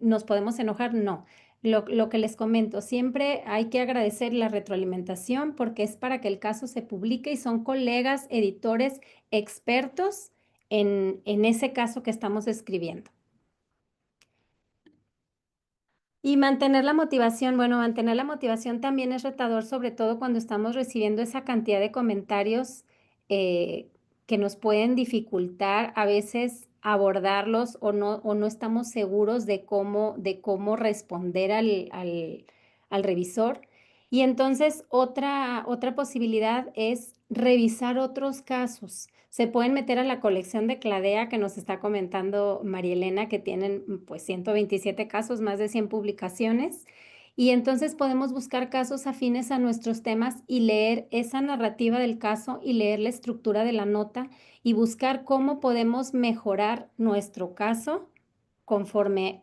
nos podemos enojar, no. Lo que les comento, siempre hay que agradecer la retroalimentación porque es para que el caso se publique y son colegas, editores, expertos en ese caso que estamos escribiendo. Y mantener la motivación, bueno, mantener la motivación también es retador, sobre todo cuando estamos recibiendo esa cantidad de comentarios que nos pueden dificultar a veces abordarlos o no estamos seguros de cómo responder al revisor. Y entonces otra posibilidad es revisar otros casos. Se pueden meter a la colección de Cladea que nos está comentando María Elena, que tienen pues 127 casos, más de 100 publicaciones. Y entonces podemos buscar casos afines a nuestros temas y leer esa narrativa del caso y leer la estructura de la nota y buscar cómo podemos mejorar nuestro caso conforme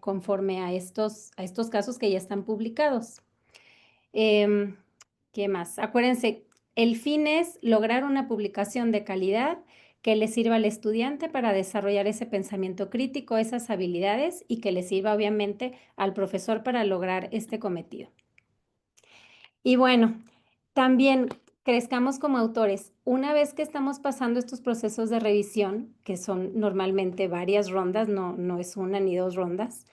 a estos casos que ya están publicados. Em, ¿Qué más? Acuérdense, el fin es lograr una publicación de calidad que le sirva al estudiante para desarrollar ese pensamiento crítico, esas habilidades y que le sirva obviamente al profesor para lograr este cometido. Y bueno, también crezcamos como autores. Una vez que estamos pasando estos procesos de revisión, que son normalmente varias rondas, no es una ni dos rondas,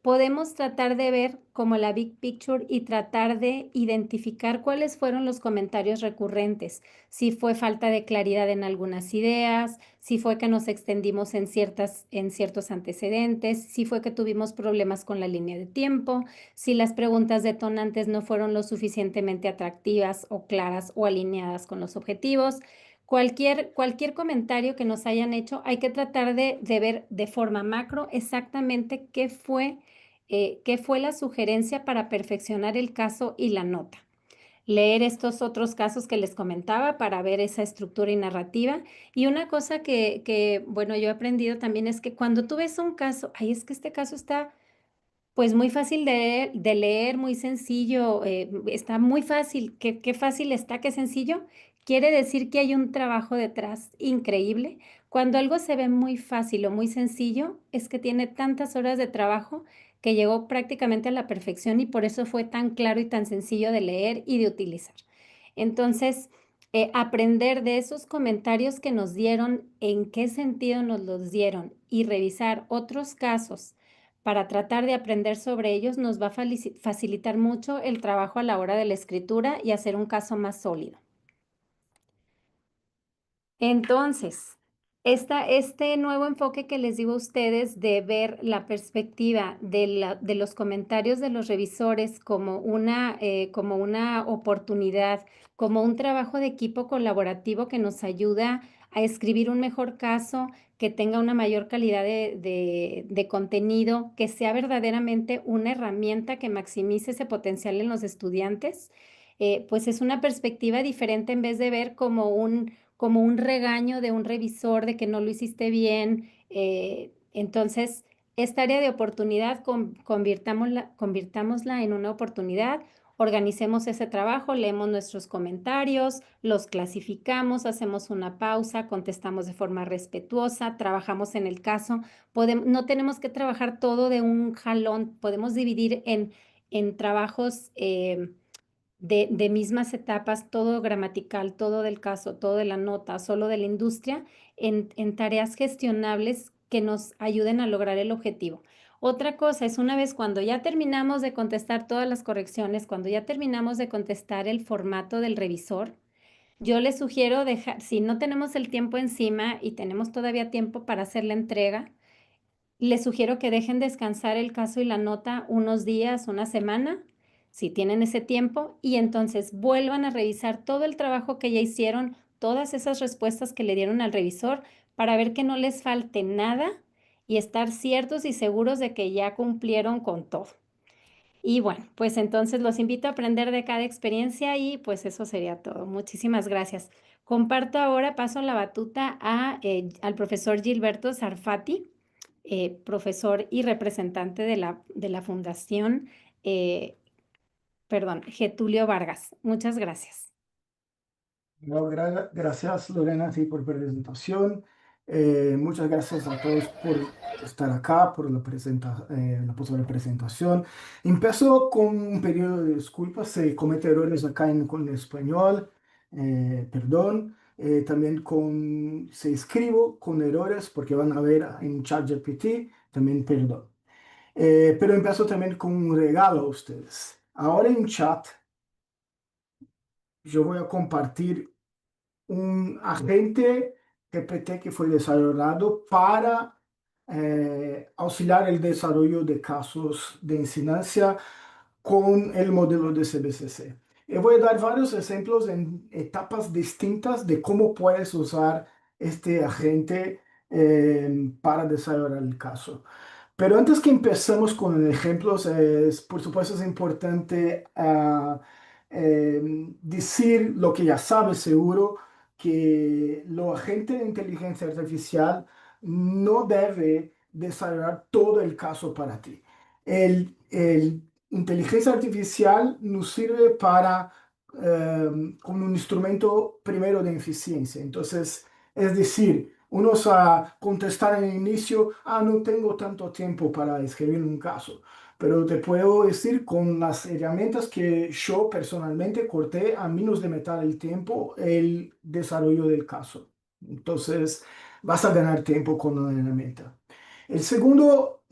podemos tratar de ver como la big picture y tratar de identificar cuáles fueron los comentarios recurrentes, si fue falta de claridad en algunas ideas, si fue que nos extendimos en ciertos antecedentes, si fue que tuvimos problemas con la línea de tiempo, si las preguntas detonantes no fueron lo suficientemente atractivas o claras o alineadas con los objetivos. Cualquier comentario que nos hayan hecho, hay que tratar de ver de forma macro exactamente qué fue la sugerencia para perfeccionar el caso y la nota. Leer estos otros casos que les comentaba para ver esa estructura y narrativa. Y una cosa bueno, yo he aprendido también es que cuando tú ves un caso, ay, es que este caso está pues muy fácil de leer, muy sencillo, está muy fácil. Qué fácil está, qué sencillo. Quiere decir que hay un trabajo detrás increíble. Cuando algo se ve muy fácil o muy sencillo, es que tiene tantas horas de trabajo que llegó prácticamente a la perfección y por eso fue tan claro y tan sencillo de leer y de utilizar. Entonces, aprender de esos comentarios que nos dieron, en qué sentido nos los dieron y revisar otros casos para tratar de aprender sobre ellos nos va a facilitar mucho el trabajo a la hora de la escritura y hacer un caso más sólido. Entonces, este nuevo enfoque que les digo a ustedes de ver la perspectiva de los comentarios de los revisores como una oportunidad, como un trabajo de equipo colaborativo que nos ayuda a escribir un mejor caso, que tenga una mayor calidad de contenido, que sea verdaderamente una herramienta que maximice ese potencial en los estudiantes, pues es una perspectiva diferente en vez de ver como un regaño de un revisor de que no lo hiciste bien. Entonces, esta área de oportunidad, convirtámosla en una oportunidad, organicemos ese trabajo, leemos nuestros comentarios, los clasificamos, hacemos una pausa, contestamos de forma respetuosa, trabajamos en el caso. No tenemos que trabajar todo de un jalón, podemos dividir en trabajos. De mismas etapas, todo gramatical, todo del caso, todo de la nota, solo de la industria, en tareas gestionables que nos ayuden a lograr el objetivo. Otra cosa es una vez cuando ya terminamos de contestar todas las correcciones, cuando ya terminamos de contestar el formato del revisor, yo les sugiero dejar, si no tenemos el tiempo encima y tenemos todavía tiempo para hacer la entrega, les sugiero que dejen descansar el caso y la nota unos días, una semana, si tienen ese tiempo, y entonces vuelvan a revisar todo el trabajo que ya hicieron, todas esas respuestas que le dieron al revisor, para ver que no les falte nada y estar ciertos y seguros de que ya cumplieron con todo. Y bueno, pues entonces los invito a aprender de cada experiencia y pues eso sería todo. Muchísimas gracias. Comparto ahora, paso la batuta al profesor Gilberto Sarfati, profesor y representante de la Fundación, Getulio Vargas. Muchas gracias. No, gracias Lorena, sí, por presentación. Muchas gracias a todos por estar acá, por la posible presentación. Empiezo con un periodo de disculpas, se cometen errores acá con el español, perdón. También se escribo con errores porque van a ver en ChatGPT, también perdón. Pero empiezo también con un regalo a ustedes. Ahora en chat yo voy a compartir un agente GPT que fue desarrollado para auxiliar el desarrollo de casos de enseñanza con el modelo de CBCC. Y voy a dar varios ejemplos en etapas distintas de cómo puedes usar este agente para desarrollar el caso. Pero antes que empecemos con ejemplos, por supuesto es importante decir lo que ya sabes seguro, que los agentes de inteligencia artificial no debe desarrollar todo el caso para ti. inteligencia artificial nos sirve para, como un instrumento primero de eficiencia. Entonces, es decir, uno va a contestar en el inicio, no tengo tanto tiempo para escribir un caso, pero te puedo decir con las herramientas que yo personalmente corté a menos de mitad del tiempo el desarrollo del caso. Entonces, vas a ganar tiempo con la herramienta. El segundo,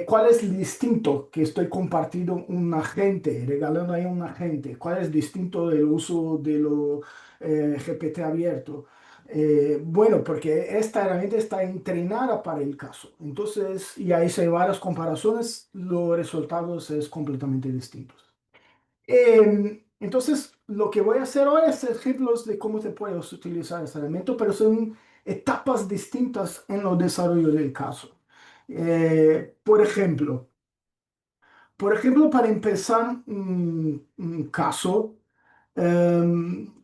¿cuál es el distinto que estoy compartiendo un agente, regalando ahí un agente? ¿Cuál es el distinto del uso de lo GPT abierto? Bueno, porque esta herramienta está entrenada para el caso. Entonces, y ahí se hay varias comparaciones, los resultados es completamente distintos. Entonces, lo que voy a hacer ahora es ejemplos de cómo te puedes utilizar este elemento, pero son etapas distintas en el desarrollo del caso. Eh, por ejemplo, para empezar un caso,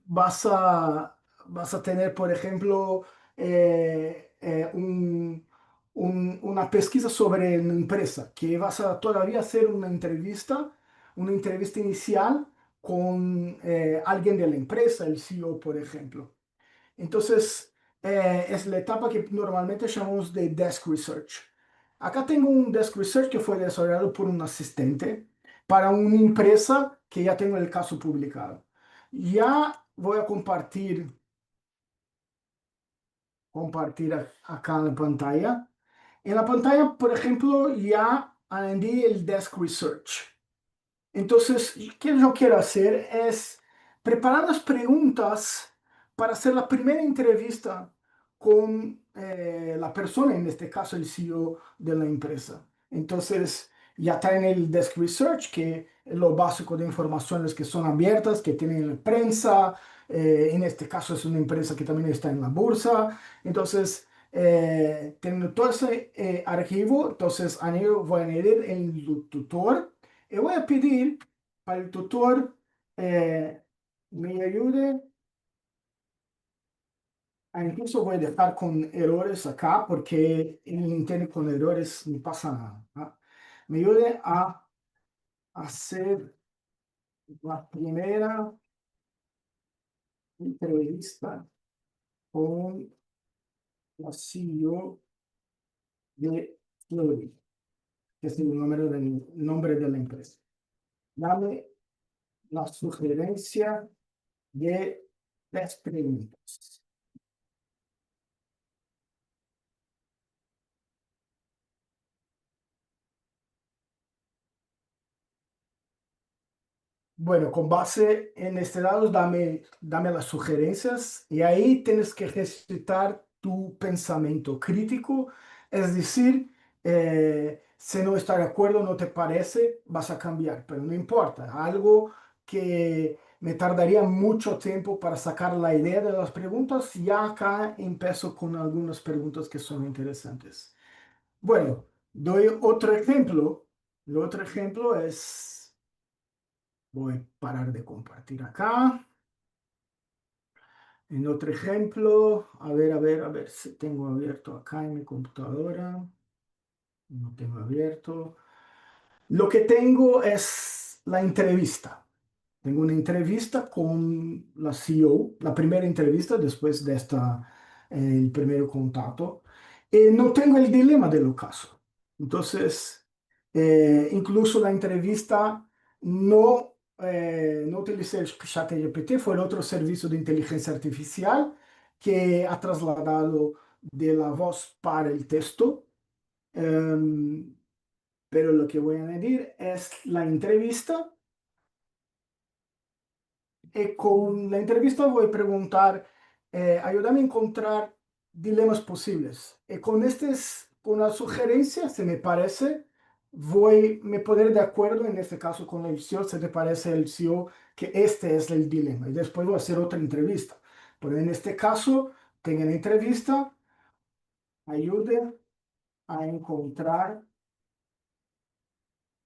vas a tener, por ejemplo, una pesquisa sobre una empresa, que vas a todavía hacer una entrevista inicial con alguien de la empresa, el CEO, por ejemplo. Entonces, es la etapa que normalmente llamamos de desk research. Acá tengo un desk research que fue desarrollado por un asistente para una empresa que ya tengo el caso publicado. Ya voy a compartir acá en la pantalla. En la pantalla, por ejemplo, ya añadí el desk research. Entonces, ¿qué yo quiero hacer? Es preparar las preguntas para hacer la primera entrevista con la persona, en este caso el CEO de la empresa. Entonces, ya está en el Desk Research, que es lo básico de informaciones que son abiertas, que tienen la prensa. En este caso es una empresa que también está en la bolsa. Entonces, teniendo todo ese archivo, entonces voy a añadir el tutor. Y voy a pedir para el tutor me ayude. Incluso voy a dejar con errores acá porque en Internet con errores no pasa nada. Me ayude a hacer la primera entrevista con la CEO de Florida, que es el nombre de la empresa. Dame la sugerencia de 3 preguntas. Bueno, con base en este lado, dame las sugerencias y ahí tienes que ejercitar tu pensamiento crítico. Es decir, si no está de acuerdo, no te parece, vas a cambiar, pero no importa. Algo que me tardaría mucho tiempo para sacar la idea de las preguntas, ya acá empiezo con algunas preguntas que son interesantes. Bueno, doy otro ejemplo. El otro ejemplo es... Voy a parar de compartir acá. En otro ejemplo, a ver si tengo abierto acá en mi computadora. No tengo abierto. Lo que tengo es la entrevista. Tengo una entrevista con la CEO, la primera entrevista después de el primer contacto. No tengo el dilema del ocaso. Entonces, incluso la entrevista no utilicé el ChatGPT, fue el otro servicio de inteligencia artificial que ha trasladado de la voz para el texto. Em, pero lo que voy a añadir es la entrevista. Con la entrevista voy a preguntar, ayúdame a encontrar dilemas posibles. Con las sugerencias, se me parece, me poner de acuerdo en este caso con el CEO, se te parece el CEO que este es el dilema. Y después voy a hacer otra entrevista. Pero en este caso, tengo la entrevista, ayude a encontrar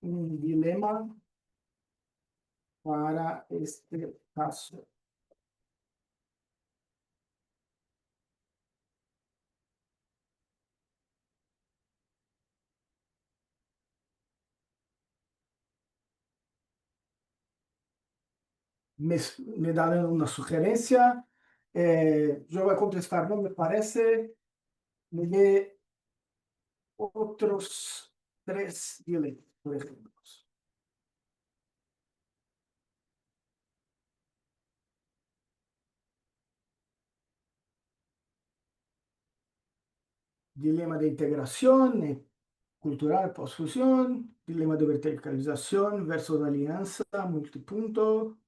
un dilema para este caso. me, me dan una sugerencia, yo voy a contestar, no me parece, me dé otros tres dilemas, por ejemplo. Dilema de integración cultural postfusión, dilema de verticalización versus alianza multipunto,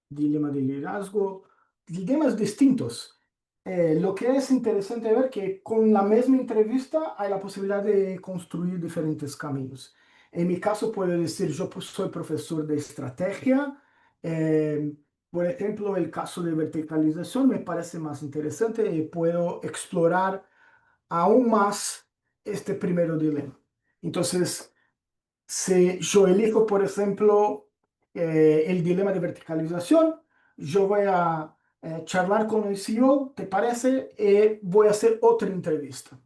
dilema de liderazgo, dilemas distintos. Lo que es interesante ver que con la misma entrevista hay la posibilidad de construir diferentes caminos. En mi caso puedo decir, yo soy profesor de estrategia. eh, por ejemplo, el caso de verticalización me parece más interesante y puedo explorar aún más este primer dilema. Entonces, si yo elijo, por ejemplo, el dilema de verticalización, yo voy a charlar con el CEO, ¿te parece? Voy a hacer otra entrevista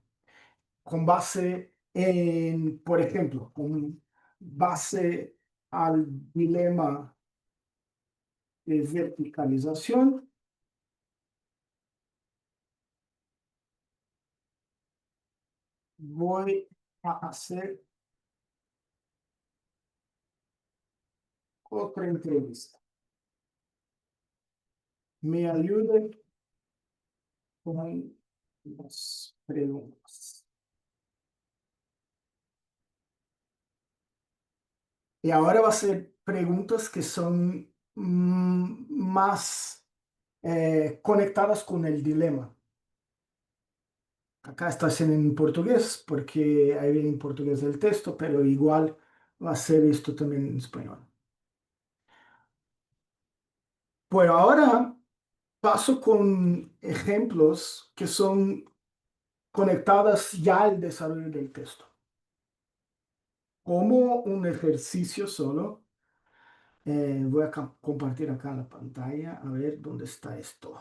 con base en, por ejemplo, con base al dilema de verticalización, voy a hacer otra entrevista. Me ayude con las preguntas. Y ahora va a ser preguntas que son más conectadas con el dilema. Acá está haciendo en portugués porque ahí viene en portugués el texto, pero igual va a ser esto también en español. Bueno, ahora paso con ejemplos que son conectadas ya al desarrollo del texto. Como un ejercicio solo, voy a compartir acá la pantalla, a ver dónde está esto.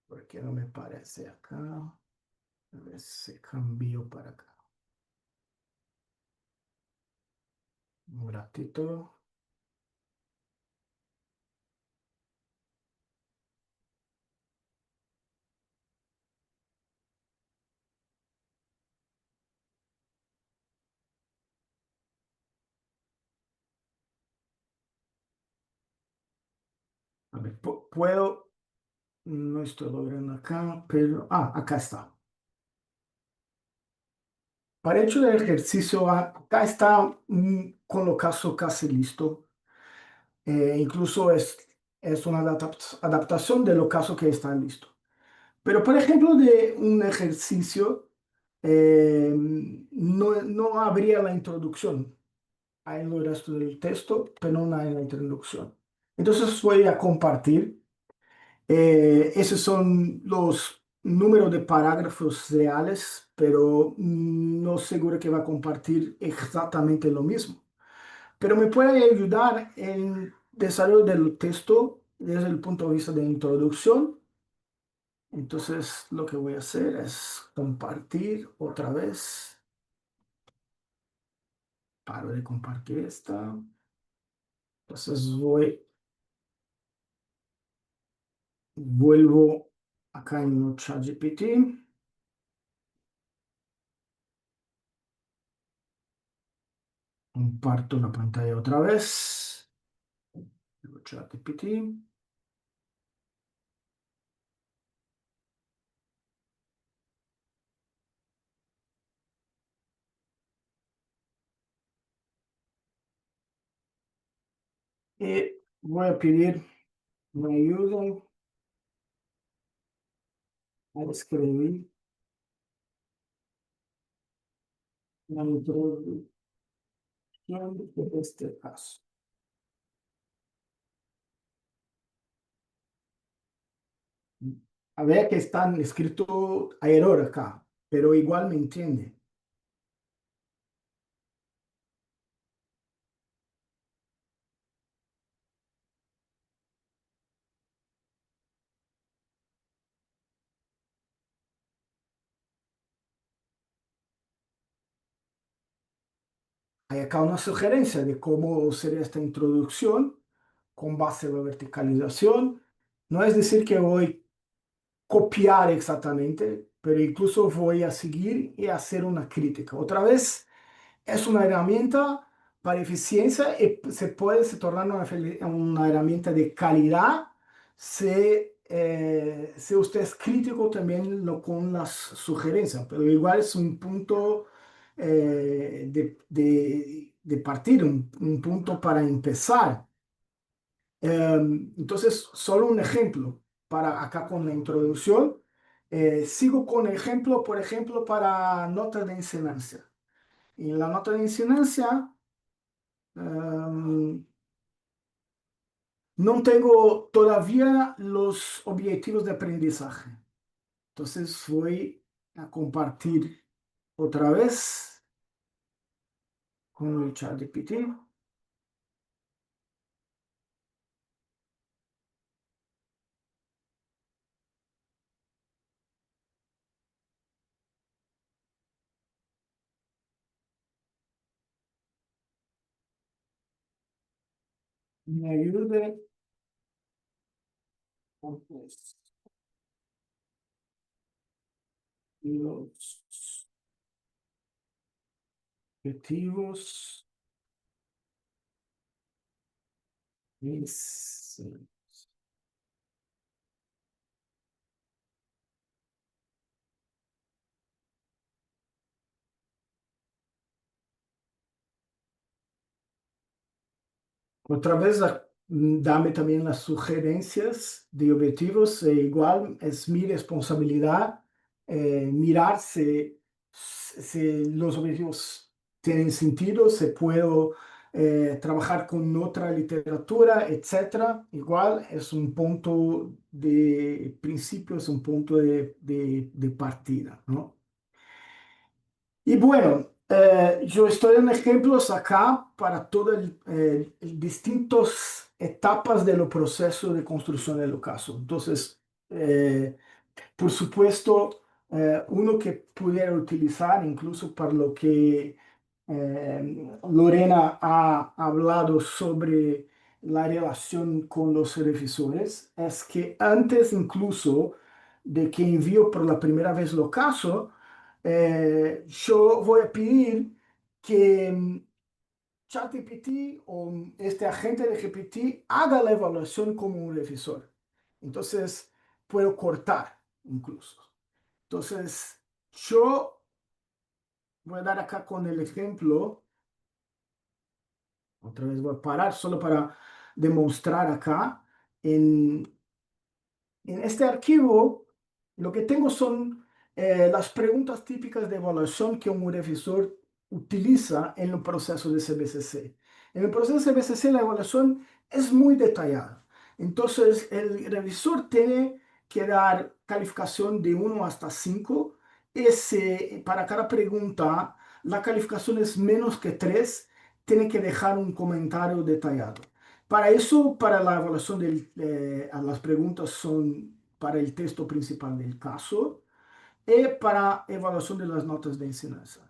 Porque no me parece acá. A ver si cambio para acá. Un ratito. A ver, puedo. No estoy logrando acá, pero. Ah, acá está. Para el hecho del ejercicio, acá está con lo caso casi listo. Incluso es una adaptación del ocaso que está listo. Pero, por ejemplo, de un ejercicio, no habría la introducción. Hay el resto del texto, pero no hay la introducción. Entonces voy a compartir. Esos son los números de parágrafos reales, pero no seguro que va a compartir exactamente lo mismo. Pero me puede ayudar en desarrollo del texto desde el punto de vista de introducción. Entonces lo que voy a hacer es compartir otra vez. Paro de compartir esta. Entonces vuelvo acá en ChatGPT. Comparto la pantalla otra vez. ChatGPT. Y voy a pedir me ayuden a escribir la introducción de este caso. A ver que están escrito a error acá, pero igual me entiende. hay acá una sugerencia de cómo sería esta introducción con base a la verticalización. No es decir que voy a copiar exactamente, pero incluso voy a seguir y hacer una crítica. Otra vez, es una herramienta para eficiencia y se puede se tornar una herramienta de calidad si usted es crítico también con las sugerencias, pero igual es un punto de partida, un punto para empezar. Entonces, solo un ejemplo para acá con la introducción. Sigo con ejemplo, por ejemplo, para nota de enseñanza. En la nota de enseñanza no tengo todavía los objetivos de aprendizaje. Entonces voy a compartir otra vez con el ChatGPT. Me ayude con los objetivos. Otra vez, dame también las sugerencias de objetivos. Igual es mi responsabilidad mirar si los objetivos tienen sentido, si puedo trabajar con otra literatura, etcétera. Igual es un punto de principio, es un punto de partida, ¿no? Y bueno, yo estoy en ejemplos acá para todas distintas etapas del proceso de construcción del ocaso. Entonces, por supuesto, uno que pudiera utilizar incluso para lo que Lorena ha hablado sobre la relación con los revisores, es que antes incluso de que envío por la primera vez el ocaso, yo voy a pedir que ChatGPT o este agente de GPT haga la evaluación como un revisor. Entonces, puedo cortar incluso. Entonces, yo voy a dar acá con el ejemplo. Otra vez voy a parar solo para demostrar acá en este archivo, lo que tengo son las preguntas típicas de evaluación que un revisor utiliza en el proceso de CBCC. En el proceso de CBCC la evaluación es muy detallada. Entonces, el revisor tiene que dar calificación de 1 hasta 5. Para cada pregunta, la calificación es menos que 3, tiene que dejar un comentario detallado. Para eso, para la evaluación las preguntas son para el texto principal del caso y para evaluación de las notas de enseñanza.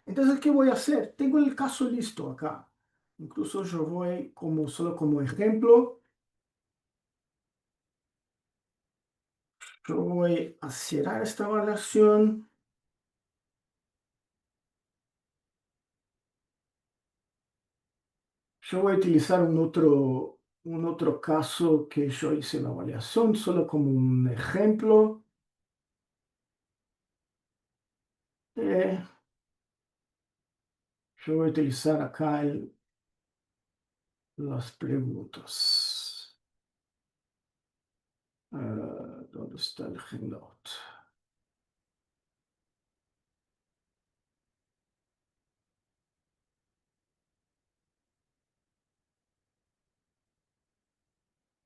Entonces, ¿qué voy a hacer? Tengo el caso listo acá. Incluso yo voy solo como ejemplo. Yo voy a cerrar esta evaluación. Yo voy a utilizar un otro caso que yo hice la evaluación, solo como un ejemplo. Eh, yo voy a utilizar acá las preguntas. ¿Dónde está el Hangout?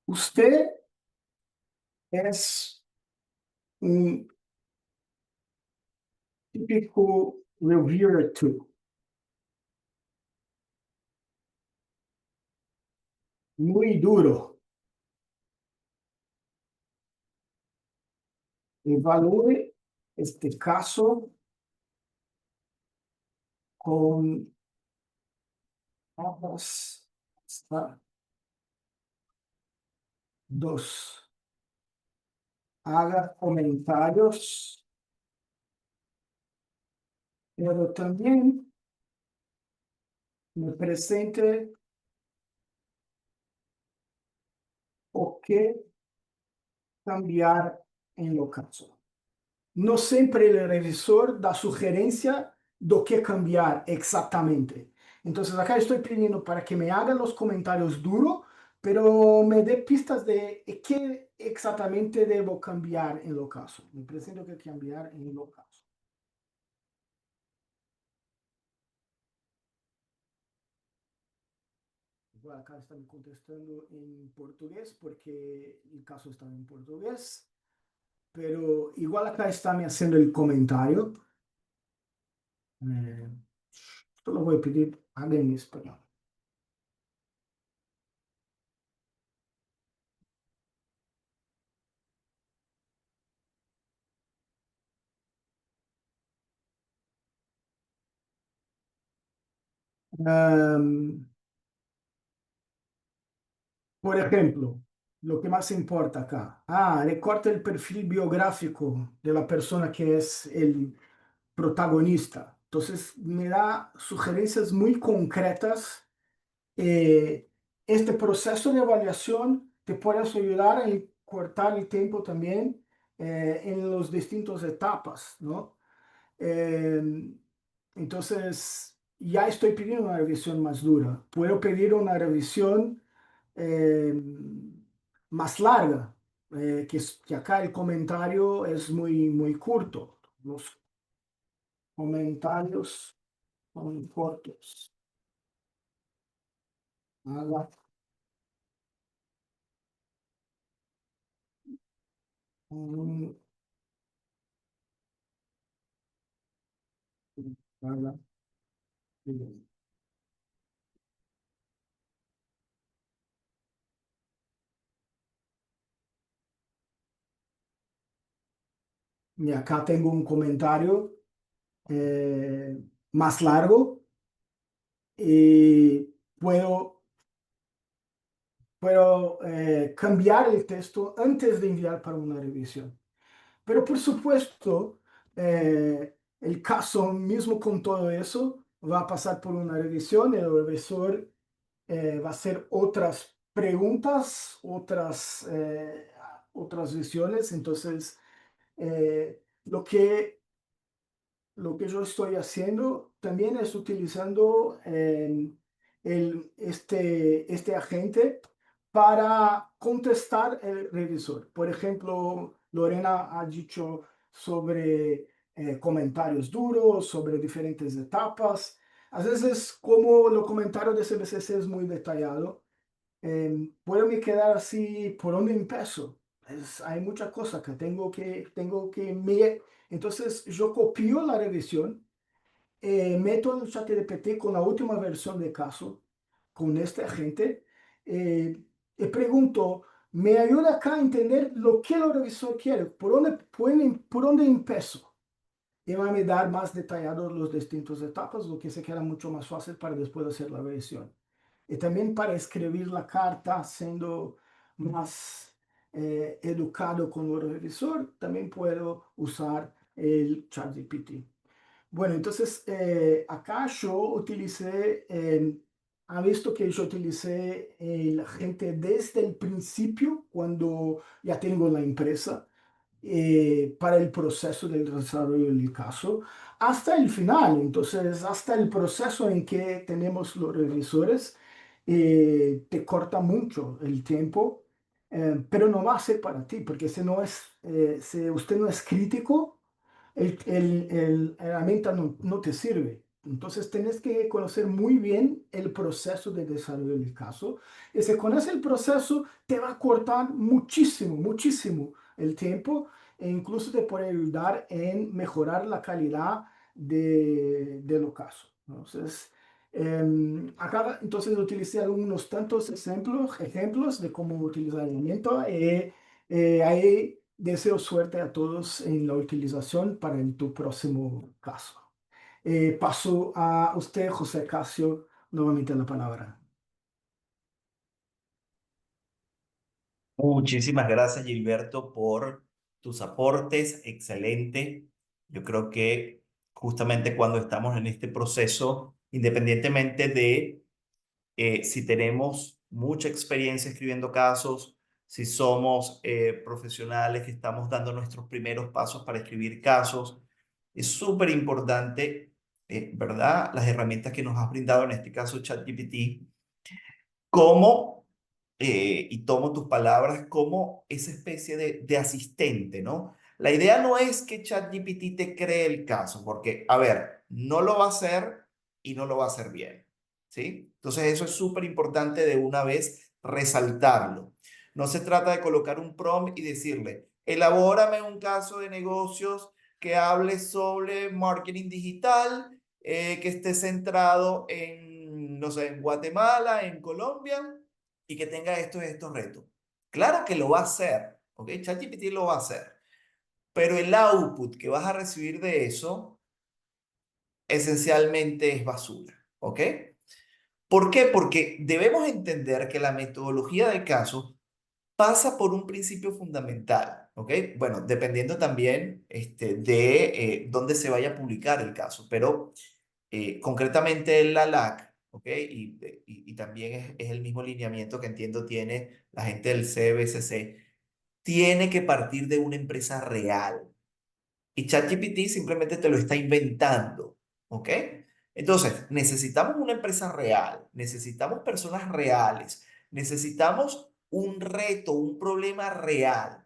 Usted es un típico reviewer 2, muy duro. Evalúe este caso con Vamos a dos. Haga comentarios, pero también me presente o qué cambiar en lo caso. No siempre el revisor da sugerencia de qué cambiar exactamente. Entonces acá estoy pidiendo para que me hagan los comentarios duros, pero me dé pistas de qué exactamente debo cambiar en lo caso. Me presento que cambiar en lo caso. Igual acá están contestando en portugués porque el caso está en portugués, pero igual acá está me haciendo el comentario. Eh, Solo voy a pedir haga en español. Am, por ejemplo, lo que más importa acá. Recorta el perfil biográfico de la persona que es el protagonista. Entonces, me da sugerencias muy concretas. Este proceso de evaluación te puede ayudar a cortar el tiempo también en las distintas etapas, ¿no? Eh, entonces, ya estoy pidiendo una revisión más dura. Puedo pedir una revisión eh, más larga, que acá el comentario es muy corto. Los comentarios son cortos. Haga, un- haga, bien. Y acá tengo un comentario más largo y puedo cambiar el texto antes de enviar para una revisión. Pero por supuesto, el caso mismo con todo eso va a pasar por una revisión. El revisor va a hacer otras preguntas, otras visiones. Entonces, lo que yo estoy haciendo también es utilizando este agente para contestar el revisor. Por ejemplo, Lorena ha dicho sobre comentarios duros, sobre diferentes etapas. A veces, como los comentarios de CBCC es muy detallado, puedo me quedar así, ¿por dónde empiezo? Hay muchas cosas que entonces yo copio la revisión, meto en el chat GPT con la última versión de caso, con este agente, y pregunto, ¿me ayuda acá a entender lo que el revisor quiere? ¿Por dónde empiezo? Y va a me dar más detallados los distintos etapas, lo que se queda mucho más fácil para después hacer la revisión. Y también para escribir la carta, siendo más educado con el revisor, también puedo usar el ChatGPT. Bueno, entonces acá yo utilicé, ha visto que yo utilicé el agente desde el principio, cuando ya tengo la empresa para el proceso del desarrollo del caso hasta el final. Entonces, hasta el proceso en que tenemos los revisores, te corta mucho el tiempo, pero no va a ser para ti, porque si usted no es crítico, la herramienta no te sirve. Entonces, tienes que conocer muy bien el proceso de desarrollo del caso. Y si conoces el proceso, te va a cortar muchísimo el tiempo e incluso te puede ayudar en mejorar la calidad de los casos. Entonces, acá entonces utilicé algunos tantos ejemplos de cómo utilizar el herramienta. Ahí deseo suerte a todos en la utilización para tu próximo caso. Paso a usted, José Casio, nuevamente la palabra. Muchísimas gracias, Gilberto, por tus aportes. Excelente. Yo creo que justamente cuando estamos en este proceso, independientemente de si tenemos mucha experiencia escribiendo casos, si somos profesionales que estamos dando nuestros primeros pasos para escribir casos, es súper importante, ¿verdad? Las herramientas que nos has brindado, en este caso ChatGPT, como, y tomo tus palabras, como esa especie de asistente, ¿no? La idea no es que ChatGPT te cree el caso, porque, a ver, no lo va a hacer y no lo va a hacer bien, ¿sí? Entonces eso es súper importante de una vez resaltarlo. No se trata de colocar un prompt y decirle, elabórame un caso de negocios que hable sobre marketing digital, que esté centrado en, no sé, en Guatemala, en Colombia, y que tenga estos retos. Claro que lo va a hacer, ¿ok? ChatGPT lo va a hacer, pero el output que vas a recibir de eso esencialmente es basura, ¿ok? ¿Por qué? Porque debemos entender que la metodología de casos pasa por un principio fundamental, ¿ok? Bueno, dependiendo también de dónde se vaya a publicar el caso, pero concretamente la LAC, ¿ok? Y también es el mismo lineamiento que entiendo tiene la gente del CBCC, tiene que partir de una empresa real. Y ChatGPT simplemente te lo está inventando, ¿ok? Entonces, necesitamos una empresa real, necesitamos personas reales, necesitamos un reto, un problema real.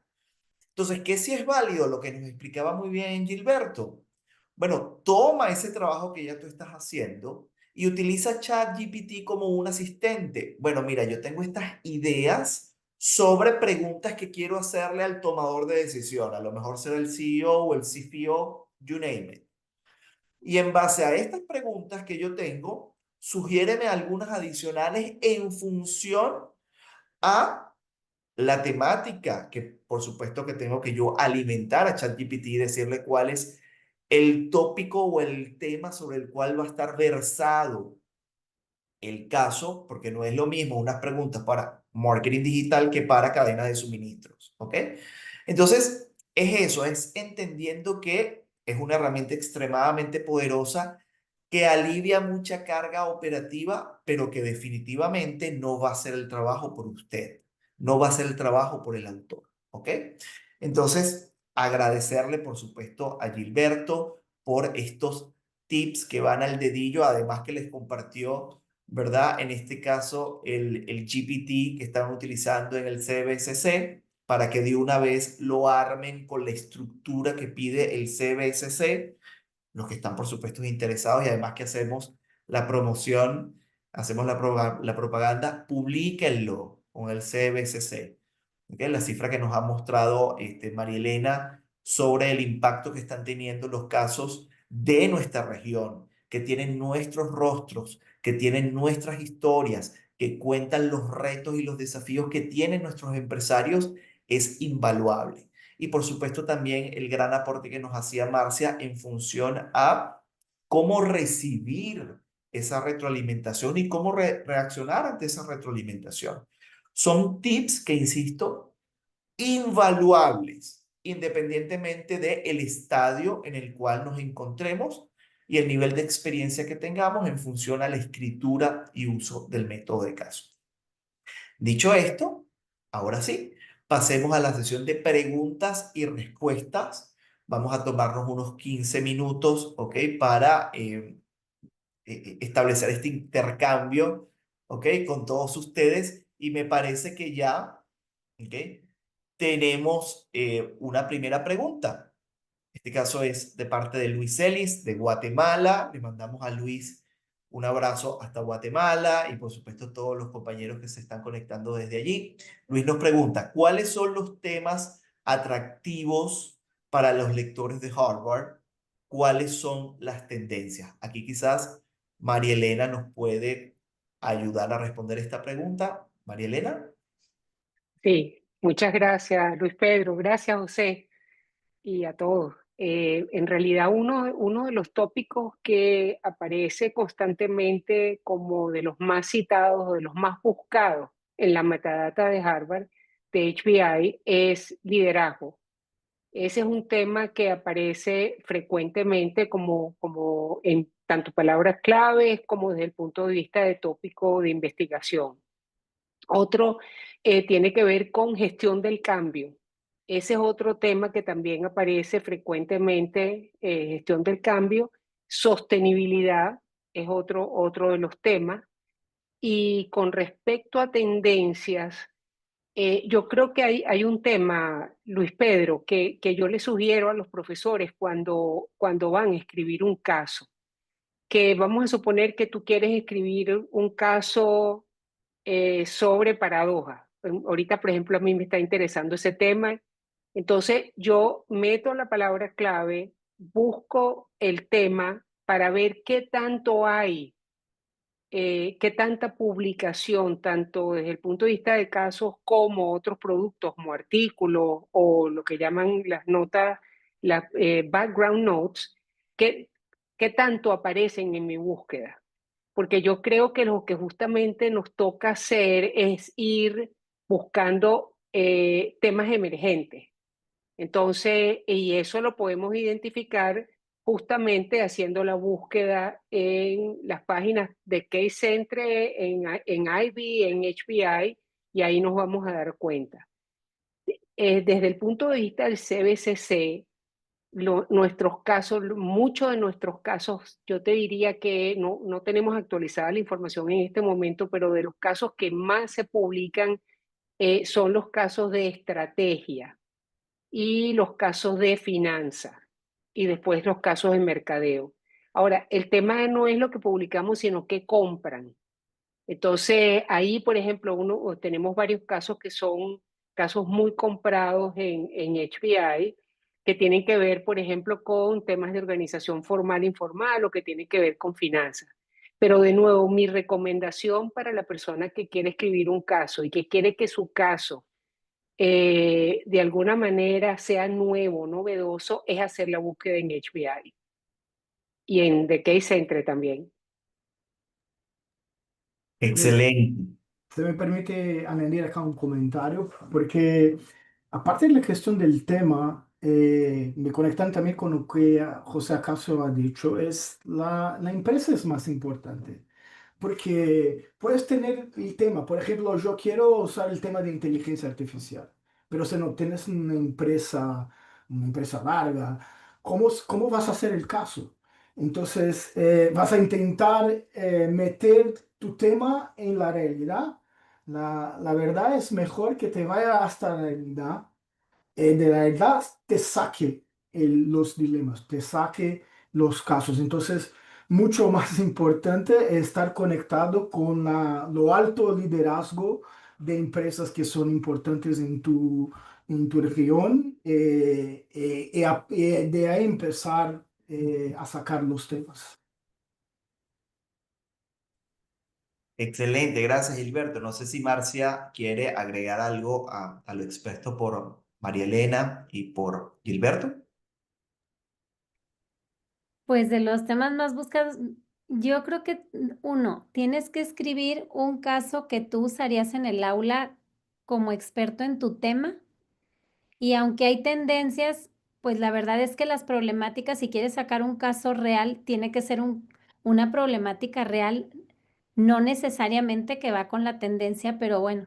Entonces, ¿qué si es válido? Lo que nos explicaba muy bien Gilberto. Bueno, toma ese trabajo que ya tú estás haciendo y utiliza ChatGPT como un asistente. Bueno, mira, yo tengo estas ideas sobre preguntas que quiero hacerle al tomador de decisión. A lo mejor será el CEO o el CFO, you name it. Y en base a estas preguntas que yo tengo, sugiéreme algunas adicionales en función a la temática, que por supuesto que tengo que yo alimentar a ChatGPT y decirle cuál es el tópico o el tema sobre el cual va a estar versado el caso, porque no es lo mismo unas preguntas para marketing digital que para cadena de suministros, ¿ok? Entonces, es eso, es entendiendo que es una herramienta extremadamente poderosa que alivia mucha carga operativa, pero que definitivamente no va a hacer el trabajo por usted, no va a hacer el trabajo por el autor, ¿ok? Entonces, agradecerle, por supuesto, a Gilberto por estos tips que van al dedillo, además que les compartió, ¿verdad? En este caso, el GPT que están utilizando en el CBCC para que de una vez lo armen con la estructura que pide el CBCC, los que están por supuesto interesados y además que hacemos la promoción, hacemos la propaganda, publíquenlo con el CBCC. ¿Okay? La cifra que nos ha mostrado María Elena sobre el impacto que están teniendo los casos de nuestra región, que tienen nuestros rostros, que tienen nuestras historias, que cuentan los retos y los desafíos que tienen nuestros empresarios, es invaluable. Y por supuesto también el gran aporte que nos hacía Marcia en función a cómo recibir esa retroalimentación y cómo reaccionar ante esa retroalimentación. Son tips que, insisto, invaluables, independientemente del estadio en el cual nos encontremos y el nivel de experiencia que tengamos en función a la escritura y uso del método de caso. Dicho esto, ahora sí, pasemos a la sesión de preguntas y respuestas. Vamos a tomarnos unos 15 minutos, ¿ok? Para establecer este intercambio, ¿ok? Con todos ustedes. Y me parece que ya, ¿ok? Tenemos una primera pregunta. Este caso es de parte de Luis Ellis, de Guatemala. Le mandamos a Luis un abrazo hasta Guatemala y por supuesto todos los compañeros que se están conectando desde allí. Luis nos pregunta, ¿cuáles son los temas atractivos para los lectores de Harvard? ¿Cuáles son las tendencias? Aquí quizás María Elena nos puede ayudar a responder esta pregunta. María Elena. Sí, muchas gracias, Luis Pedro. Gracias, José, y a todos. En realidad uno de los tópicos que aparece constantemente como de los más citados o de los más buscados en la metadata de Harvard, de HBI, es liderazgo. Ese es un tema que aparece frecuentemente como en tanto palabras claves como desde el punto de vista de tópico de investigación. Otro tiene que ver con gestión del cambio. Ese es otro tema que también aparece frecuentemente, gestión del cambio. Sostenibilidad es otro de los temas. Y con respecto a tendencias, yo creo que hay un tema, Luis Pedro, que yo le sugiero a los profesores cuando van a escribir un caso, que vamos a suponer que tú quieres escribir un caso sobre paradoja. Ahorita, por ejemplo, a mí me está interesando ese tema. Entonces, yo meto la palabra clave, busco el tema para ver qué tanto hay, qué tanta publicación, tanto desde el punto de vista de casos como otros productos, como artículos o lo que llaman las notas, las background notes, qué tanto aparecen en mi búsqueda, porque yo creo que lo que justamente nos toca hacer es ir buscando temas emergentes. Entonces, y eso lo podemos identificar justamente haciendo la búsqueda en las páginas de Case Centre, en IB, en HBI, y ahí nos vamos a dar cuenta. Desde el punto de vista del CBCC, nuestros casos, muchos de nuestros casos, yo te diría que no tenemos actualizada la información en este momento, pero de los casos que más se publican son los casos de estrategia y los casos de finanzas y después los casos de mercadeo. Ahora, el tema no es lo que publicamos, sino qué compran. Entonces, ahí, por ejemplo, tenemos varios casos que son casos muy comprados en HBI, que tienen que ver, por ejemplo, con temas de organización formal e informal o que tienen que ver con finanzas. Pero de nuevo, mi recomendación para la persona que quiere escribir un caso y que quiere que su caso de alguna manera sea nuevo, novedoso, es hacer la búsqueda en HBI y en The Case Centre también. Excelente. Se me permite añadir acá un comentario, porque aparte de la cuestión del tema, me conectan también con lo que José Acaso ha dicho, es la empresa es más importante. Porque puedes tener el tema, por ejemplo, yo quiero usar el tema de inteligencia artificial, pero si no tienes una empresa larga, ¿cómo vas a hacer el caso? Entonces, vas a intentar meter tu tema en la realidad. La verdad es mejor que te vaya hasta la realidad, de la verdad te saque los dilemas, te saque los casos. Entonces, mucho más importante es estar conectado con lo alto liderazgo de empresas que son importantes en tu región, y de ahí empezar a sacar los temas. Excelente, gracias Gilberto. No sé si Marcia quiere agregar algo a lo expuesto por María Elena y por Gilberto. Pues de los temas más buscados, yo creo que uno, tienes que escribir un caso que tú usarías en el aula como experto en tu tema. Y aunque hay tendencias, pues la verdad es que las problemáticas, si quieres sacar un caso real, tiene que ser una problemática real, no necesariamente que va con la tendencia, pero bueno,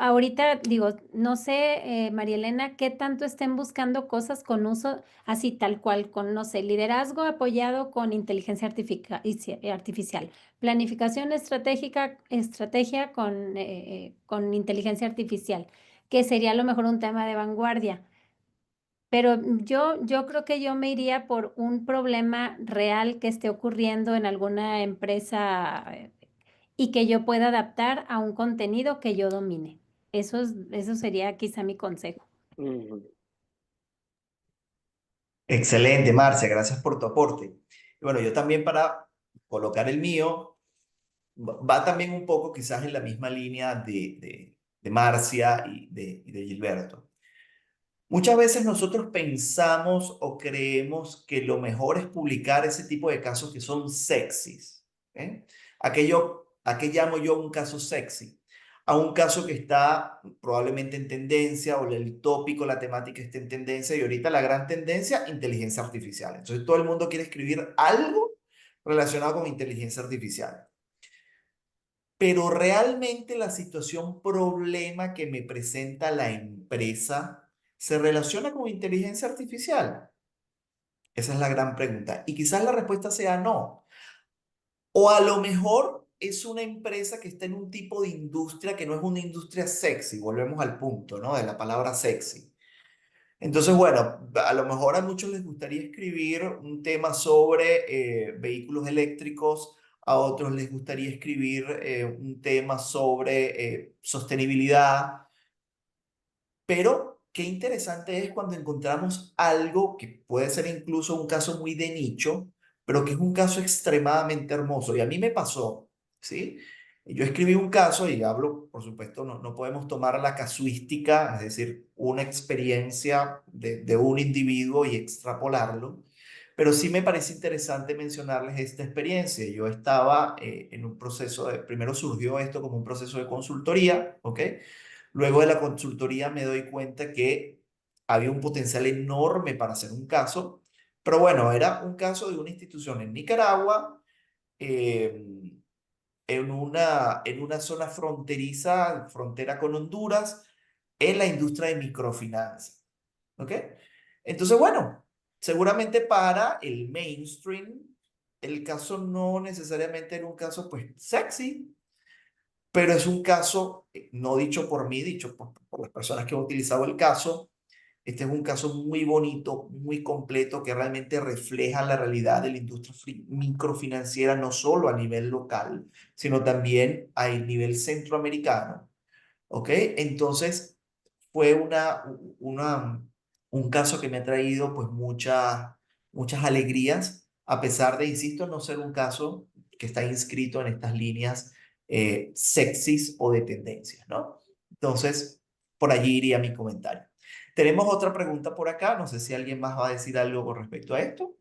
ahorita digo, no sé, María Elena, qué tanto estén buscando cosas con uso así tal cual, con, no sé, liderazgo apoyado con inteligencia artificial, planificación estratégica, estrategia con inteligencia artificial, que sería a lo mejor un tema de vanguardia. Pero yo creo que yo me iría por un problema real que esté ocurriendo en alguna empresa y que yo pueda adaptar a un contenido que yo domine. Eso sería quizá mi consejo. Excelente, Marcia, gracias por tu aporte. Y bueno, yo también para colocar el mío, va también un poco quizás en la misma línea de Marcia y de Gilberto. Muchas veces nosotros pensamos o creemos que lo mejor es publicar ese tipo de casos que son sexys. ¿Eh? ¿A qué llamo yo un caso sexy? A un caso que está probablemente en tendencia o el tópico, la temática está en tendencia y ahorita la gran tendencia, inteligencia artificial. Entonces todo el mundo quiere escribir algo relacionado con inteligencia artificial. Pero realmente la situación problema que me presenta la empresa se relaciona con inteligencia artificial. Esa es la gran pregunta. Y quizás la respuesta sea no. O a lo mejor es una empresa que está en un tipo de industria que no es una industria sexy. Volvemos al punto, ¿no? De la palabra sexy. Entonces, bueno, a lo mejor a muchos les gustaría escribir un tema sobre vehículos eléctricos, a otros les gustaría escribir un tema sobre sostenibilidad, pero qué interesante es cuando encontramos algo que puede ser incluso un caso muy de nicho, pero que es un caso extremadamente hermoso. Y a mí me pasó, ¿sí? Yo escribí un caso y hablo, por supuesto, no podemos tomar la casuística, es decir, una experiencia de un individuo y extrapolarlo, pero sí me parece interesante mencionarles esta experiencia. Yo estaba en un proceso primero surgió esto como un proceso de consultoría, ¿ok? Luego de la consultoría me doy cuenta que había un potencial enorme para hacer un caso, pero bueno, era un caso de una institución en Nicaragua, eh, en una zona fronteriza, frontera con Honduras, en la industria de microfinanzas. ¿Ok? Entonces, bueno, seguramente para el mainstream, el caso no necesariamente era un caso pues sexy, pero es un caso, no dicho por mí, dicho por las personas que han utilizado el caso. Este es un caso muy bonito, muy completo, que realmente refleja la realidad de la industria microfinanciera, no solo a nivel local, sino también a nivel centroamericano. ¿Ok? Entonces, fue un caso que me ha traído pues muchas alegrías, a pesar de, insisto, no ser un caso que está inscrito en estas líneas sexys o de tendencias, ¿no? Entonces, por allí iría mi comentario. Tenemos otra pregunta por acá, no sé si alguien más va a decir algo con respecto a esto.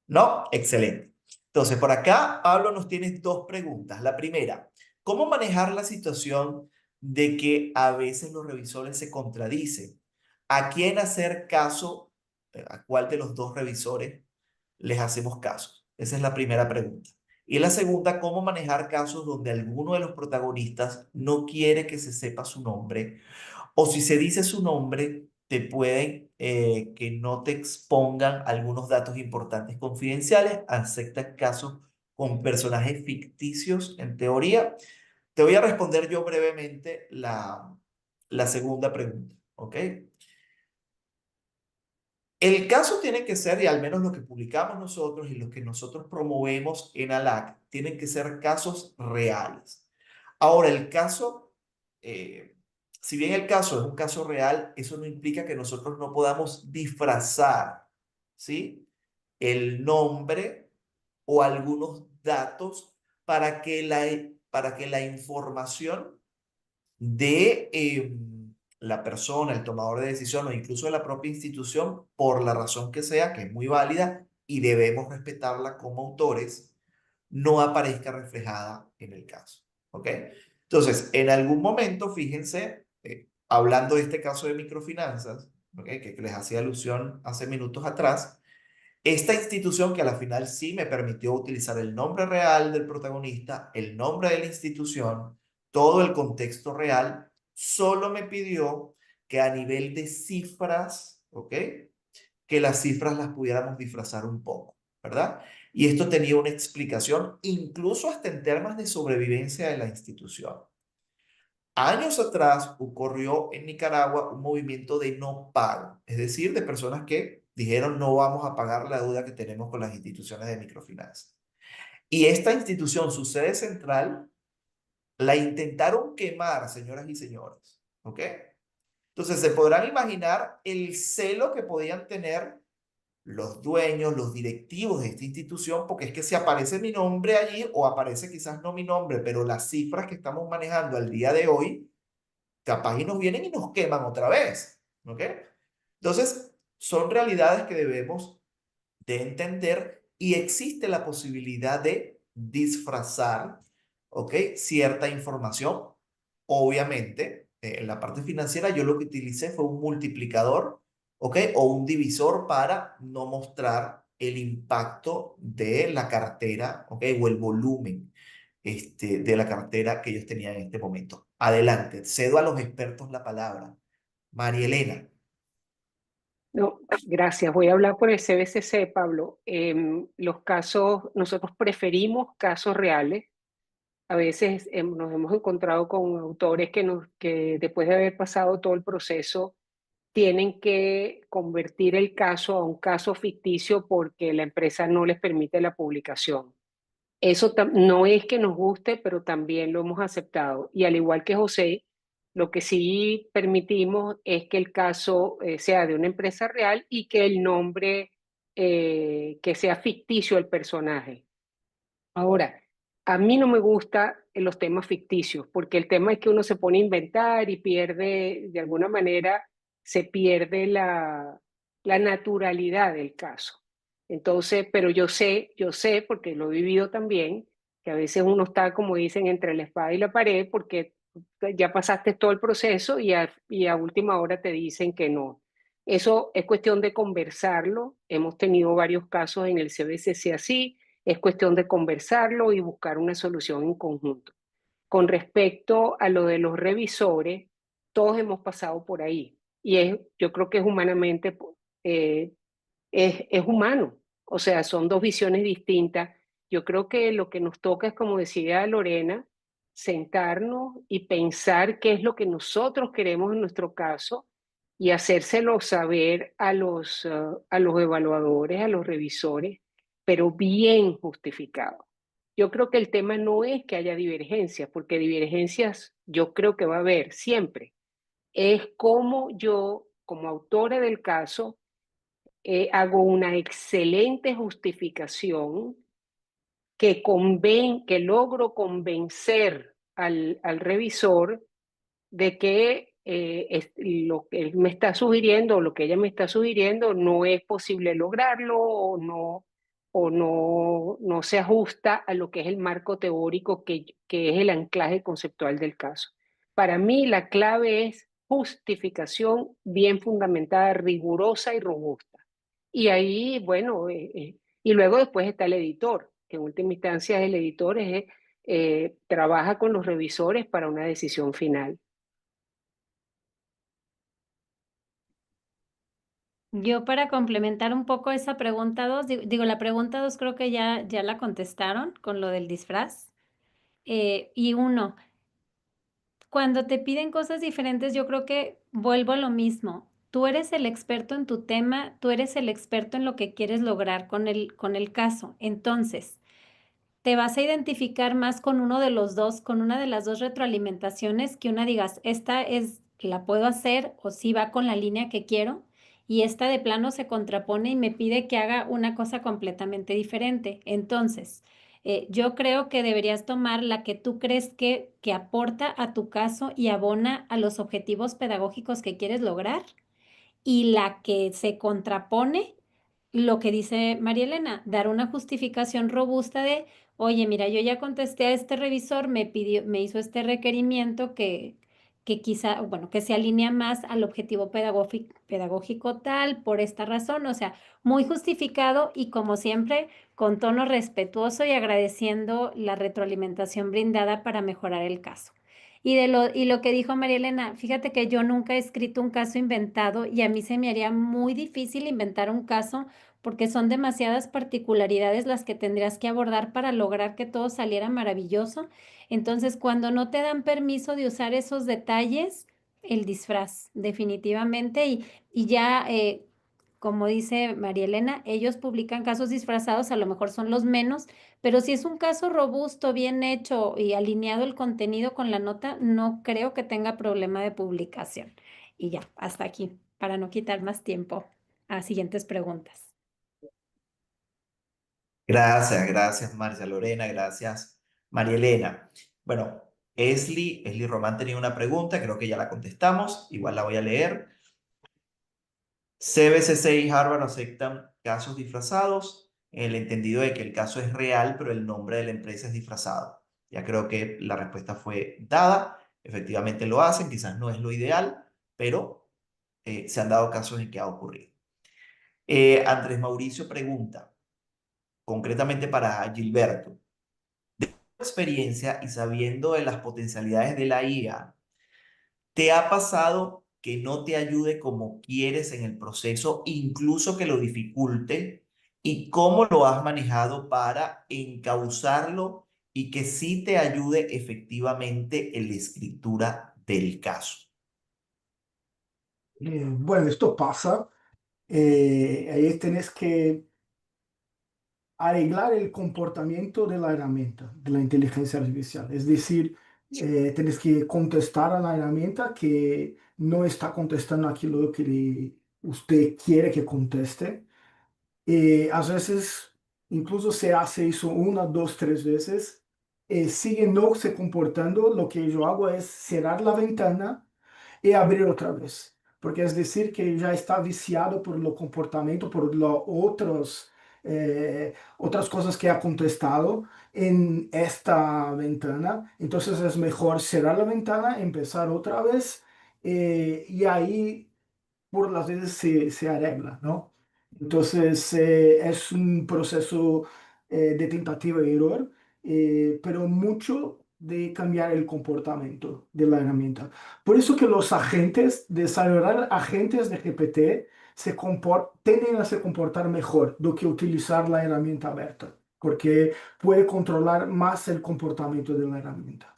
¿No? Excelente. Entonces, por acá, Pablo nos tiene dos preguntas. La primera, ¿cómo manejar la situación de que a veces los revisores se contradicen? ¿A quién hacer caso? ¿A cuál de los dos revisores les hacemos caso? Esa es la primera pregunta. Y la segunda, ¿cómo manejar casos donde alguno de los protagonistas no quiere que se sepa su nombre o si se dice su nombre, te pueden que no te expongan algunos datos importantes confidenciales, aceptan casos con personajes ficticios en teoría? Te voy a responder yo brevemente la segunda pregunta, ¿ok? El caso tiene que ser, y al menos lo que publicamos nosotros y lo que nosotros promovemos en ALAC, tienen que ser casos reales. Ahora, el caso, eh, si bien el caso es un caso real, eso no implica que nosotros no podamos disfrazar, ¿sí? El nombre o algunos datos para que la información de la persona, el tomador de decisión o incluso de la propia institución, por la razón que sea, que es muy válida y debemos respetarla como autores, no aparezca reflejada en el caso. ¿Ok? Entonces, en algún momento, fíjense, hablando de este caso de microfinanzas, ¿ok? Que les hacía alusión hace minutos atrás, esta institución que a la final sí me permitió utilizar el nombre real del protagonista, el nombre de la institución, todo el contexto real, solo me pidió que a nivel de cifras, ¿ok? Que las cifras las pudiéramos disfrazar un poco, ¿verdad? Y esto tenía una explicación, incluso hasta en temas de sobrevivencia de la institución. Años atrás ocurrió en Nicaragua un movimiento de no pago, es decir, de personas que dijeron no vamos a pagar la deuda que tenemos con las instituciones de microfinanzas. Y esta institución, su sede central, la intentaron quemar, señoras y señores. ¿Ok? Entonces se podrán imaginar el celo que podían tener los dueños, los directivos de esta institución, porque es que si aparece mi nombre allí o aparece quizás no mi nombre, pero las cifras que estamos manejando al día de hoy capaz y nos vienen y nos queman otra vez, ¿ok? Entonces, son realidades que debemos de entender y existe la posibilidad de disfrazar, ¿ok? Cierta información. Obviamente, en la parte financiera yo lo que utilicé fue un multiplicador, ¿ok? O un divisor para no mostrar el impacto de la cartera, ¿ok? O el volumen de la cartera que ellos tenían en este momento. Adelante, cedo a los expertos la palabra. María Elena. No, gracias. Voy a hablar por el CBCC, Pablo. Los casos, nosotros preferimos casos reales. A veces nos hemos encontrado con autores que después de haber pasado todo el proceso tienen que convertir el caso a un caso ficticio porque la empresa no les permite la publicación. Eso no es que nos guste, pero también lo hemos aceptado. Y al igual que José, lo que sí permitimos es que el caso sea de una empresa real y que el nombre, que sea ficticio el personaje. Ahora, a mí no me gustan los temas ficticios, porque el tema es que uno se pone a inventar y pierde, de alguna manera, se pierde la naturalidad del caso. Entonces, pero yo sé, porque lo he vivido también, que a veces uno está, como dicen, entre la espada y la pared, porque ya pasaste todo el proceso y a última hora te dicen que no. Eso es cuestión de conversarlo. Hemos tenido varios casos en el CBCC así, es cuestión de conversarlo y buscar una solución en conjunto. Con respecto a lo de los revisores, todos hemos pasado por ahí y yo creo que es humanamente, eh, es humano. O sea, son dos visiones distintas. Yo creo que lo que nos toca es, como decía Lorena, sentarnos y pensar qué es lo que nosotros queremos en nuestro caso y hacérselo saber a los evaluadores, a los revisores, pero bien justificado. Yo creo que el tema no es que haya divergencias, porque divergencias yo creo que va a haber siempre. Es cómo yo, como autora del caso, hago una excelente justificación que logro convencer al revisor de que lo que él me está sugiriendo o lo que ella me está sugiriendo no es posible lograrlo no se ajusta a lo que es el marco teórico que es el anclaje conceptual del caso. Para mí la clave es justificación bien fundamentada, rigurosa y robusta. Y ahí, bueno, y luego después está el editor, que en última instancia el editor trabaja con los revisores para una decisión final. Yo para complementar un poco esa pregunta 2, digo, la pregunta 2 creo que ya la contestaron con lo del disfraz. Y 1, cuando te piden cosas diferentes, yo creo que vuelvo a lo mismo. Tú eres el experto en tu tema, tú eres el experto en lo que quieres lograr con el caso. Entonces, te vas a identificar más con uno de los dos, con una de las dos retroalimentaciones, que una digas, esta es, la puedo hacer o sí va con la línea que quiero, y esta de plano se contrapone y me pide que haga una cosa completamente diferente. Entonces, yo creo que deberías tomar la que tú crees que aporta a tu caso y abona a los objetivos pedagógicos que quieres lograr, y la que se contrapone, lo que dice María Elena, dar una justificación robusta de, oye, mira, yo ya contesté a este revisor, me hizo este requerimiento que quizá, bueno, que se alinea más al objetivo pedagógico tal, por esta razón, o sea, muy justificado y como siempre, con tono respetuoso y agradeciendo la retroalimentación brindada para mejorar el caso. Y lo que dijo María Elena, fíjate que yo nunca he escrito un caso inventado y a mí se me haría muy difícil inventar un caso porque son demasiadas particularidades las que tendrías que abordar para lograr que todo saliera maravilloso. Entonces, cuando no te dan permiso de usar esos detalles, el disfraz, definitivamente, y ya, como dice María Elena, ellos publican casos disfrazados, a lo mejor son los menos, pero si es un caso robusto, bien hecho y alineado el contenido con la nota, no creo que tenga problema de publicación. Y ya, hasta aquí, para no quitar más tiempo a siguientes preguntas. Gracias, gracias Marcia Lorena, gracias María Elena. Bueno, Esli Román tenía una pregunta, creo que ya la contestamos, igual la voy a leer. CBCC y Harvard aceptan casos disfrazados en el entendido de que el caso es real, pero el nombre de la empresa es disfrazado. Ya creo que la respuesta fue dada. Efectivamente lo hacen, quizás no es lo ideal, pero se han dado casos en que ha ocurrido. Andrés Mauricio pregunta, concretamente para Gilberto, de tu experiencia y sabiendo de las potencialidades de la IA, ¿te ha pasado que no te ayude como quieres en el proceso, incluso que lo dificulte? ¿Y cómo lo has manejado para encauzarlo y que sí te ayude efectivamente en la escritura del caso? Bueno, esto pasa. Ahí tenés que arreglar el comportamiento de la herramienta, de la inteligencia artificial. Es decir, tienes que contestar a la herramienta que no está contestando aquilo que usted quiere que conteste. A veces, incluso se hace eso una, dos, tres veces, sigue no se comportando. Lo que yo hago es cerrar la ventana y abrir otra vez. Porque es decir que ya está viciado por lo comportamiento, por los otras cosas que ha contestado en esta ventana. Entonces es mejor cerrar la ventana, empezar otra vez y ahí por las veces se arregla, ¿no? Entonces es un proceso de tentativa y error, pero mucho de cambiar el comportamiento de la herramienta. Por eso que los agentes, desarrollar agentes de GPT tienden a se comportar mejor do que utilizar la herramienta abierta, porque puede controlar más el comportamiento de la herramienta.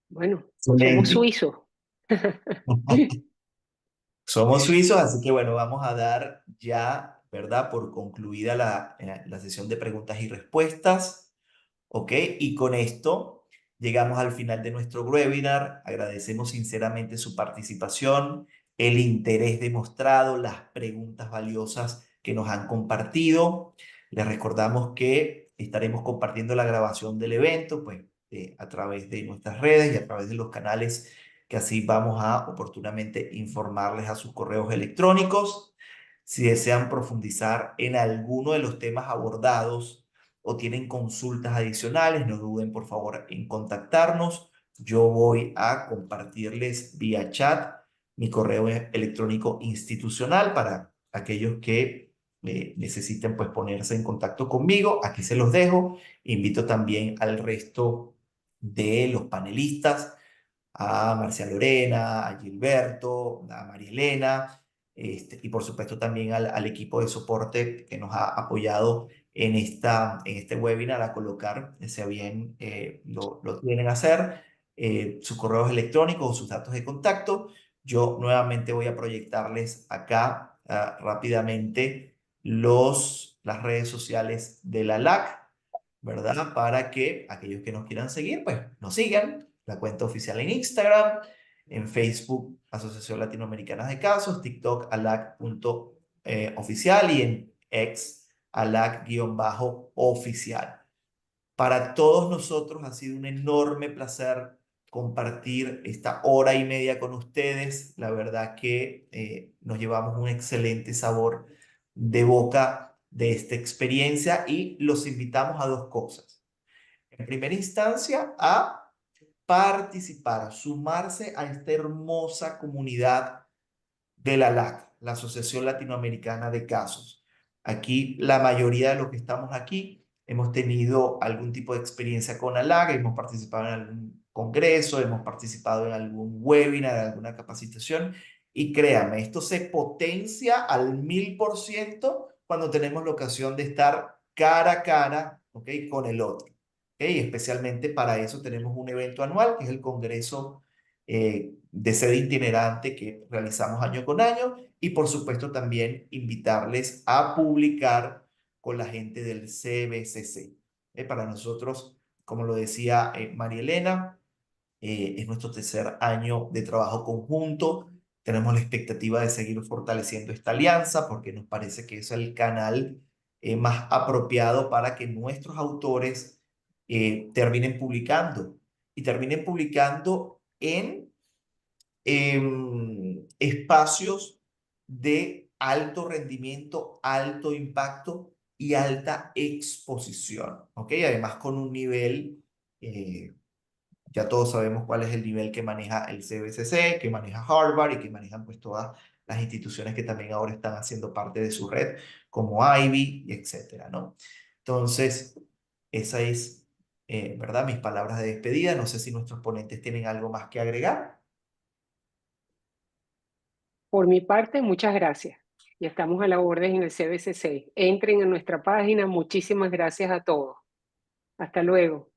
Bueno, somos Excelente. suizos. Somos suizos, así que bueno, vamos a dar ya, ¿verdad? Por concluida la sesión de preguntas y respuestas. ¿Ok? Y con esto llegamos al final de nuestro webinar. Agradecemos sinceramente su participación, el interés demostrado, las preguntas valiosas que nos han compartido. Les recordamos que estaremos compartiendo la grabación del evento, pues, a través de nuestras redes y a través de los canales que así vamos a oportunamente informarles a sus correos electrónicos. Si desean profundizar en alguno de los temas abordados, o tienen consultas adicionales, no duden por favor en contactarnos. Yo voy a compartirles vía chat mi correo electrónico institucional para aquellos que necesiten pues ponerse en contacto conmigo. Aquí se los dejo. Invito también al resto de los panelistas, a Marcia Lorena, a Gilberto, a María Elena, y por supuesto también al equipo de soporte que nos ha apoyado en este webinar a colocar, si bien lo tienen a hacer, sus correos electrónicos o sus datos de contacto. Yo nuevamente voy a proyectarles acá rápidamente las redes sociales de la LAC, ¿verdad? Para que aquellos que nos quieran seguir, pues nos sigan. La cuenta oficial en Instagram, en Facebook, Asociación Latinoamericana de Casos, TikTok, alac.oficial y en X, alac-oficial. Para todos nosotros ha sido un enorme placer compartir esta hora y media con ustedes. La verdad que nos llevamos un excelente sabor de boca de esta experiencia y los invitamos a dos cosas. En primera instancia, a participar, a sumarse a esta hermosa comunidad de la LAC, la Asociación Latinoamericana de Casos. Aquí, la mayoría de los que estamos aquí hemos tenido algún tipo de experiencia con la LAC, hemos participado en algún congreso, hemos participado en algún webinar, en alguna capacitación, y créanme, esto se potencia al 1000% cuando tenemos la ocasión de estar cara a cara, ¿ok? Con el otro. ¿Ok? Especialmente para eso tenemos un evento anual, que es el Congreso de sede itinerante que realizamos año con año, y por supuesto también invitarles a publicar con la gente del CBCC. Para nosotros, como lo decía María Elena, es nuestro tercer año de trabajo conjunto. Tenemos la expectativa de seguir fortaleciendo esta alianza porque nos parece que es el canal más apropiado para que nuestros autores terminen publicando y terminen publicando en espacios de alto rendimiento, alto impacto y alta exposición, ¿ok? Además con un nivel, ya todos sabemos cuál es el nivel que maneja el CBCC, que maneja Harvard y que manejan pues todas las instituciones que también ahora están haciendo parte de su red, como Ivy, y etcétera, ¿no? Entonces, esa es, ¿verdad? Mis palabras de despedida. No sé si nuestros ponentes tienen algo más que agregar. Por mi parte, muchas gracias. Y estamos a la orden en el CBCC. Entren en nuestra página. Muchísimas gracias a todos. Hasta luego.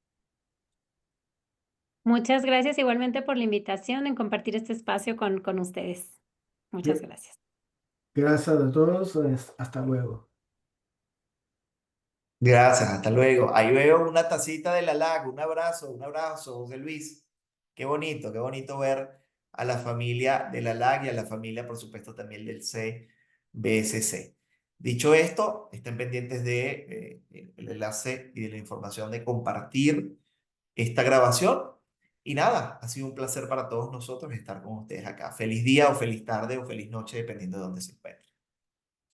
Muchas gracias igualmente por la invitación en compartir este espacio con ustedes. Muchas gracias. Gracias a todos. Hasta luego. Gracias, hasta luego. Ahí veo una tacita de la LAC. Un abrazo, José Luis. Qué bonito ver a la familia de la LAC y a la familia, por supuesto, también del CBSC. Dicho esto, estén pendientes de el enlace y de la información de compartir esta grabación. Y nada, ha sido un placer para todos nosotros estar con ustedes acá. Feliz día o feliz tarde o feliz noche, dependiendo de dónde se encuentren.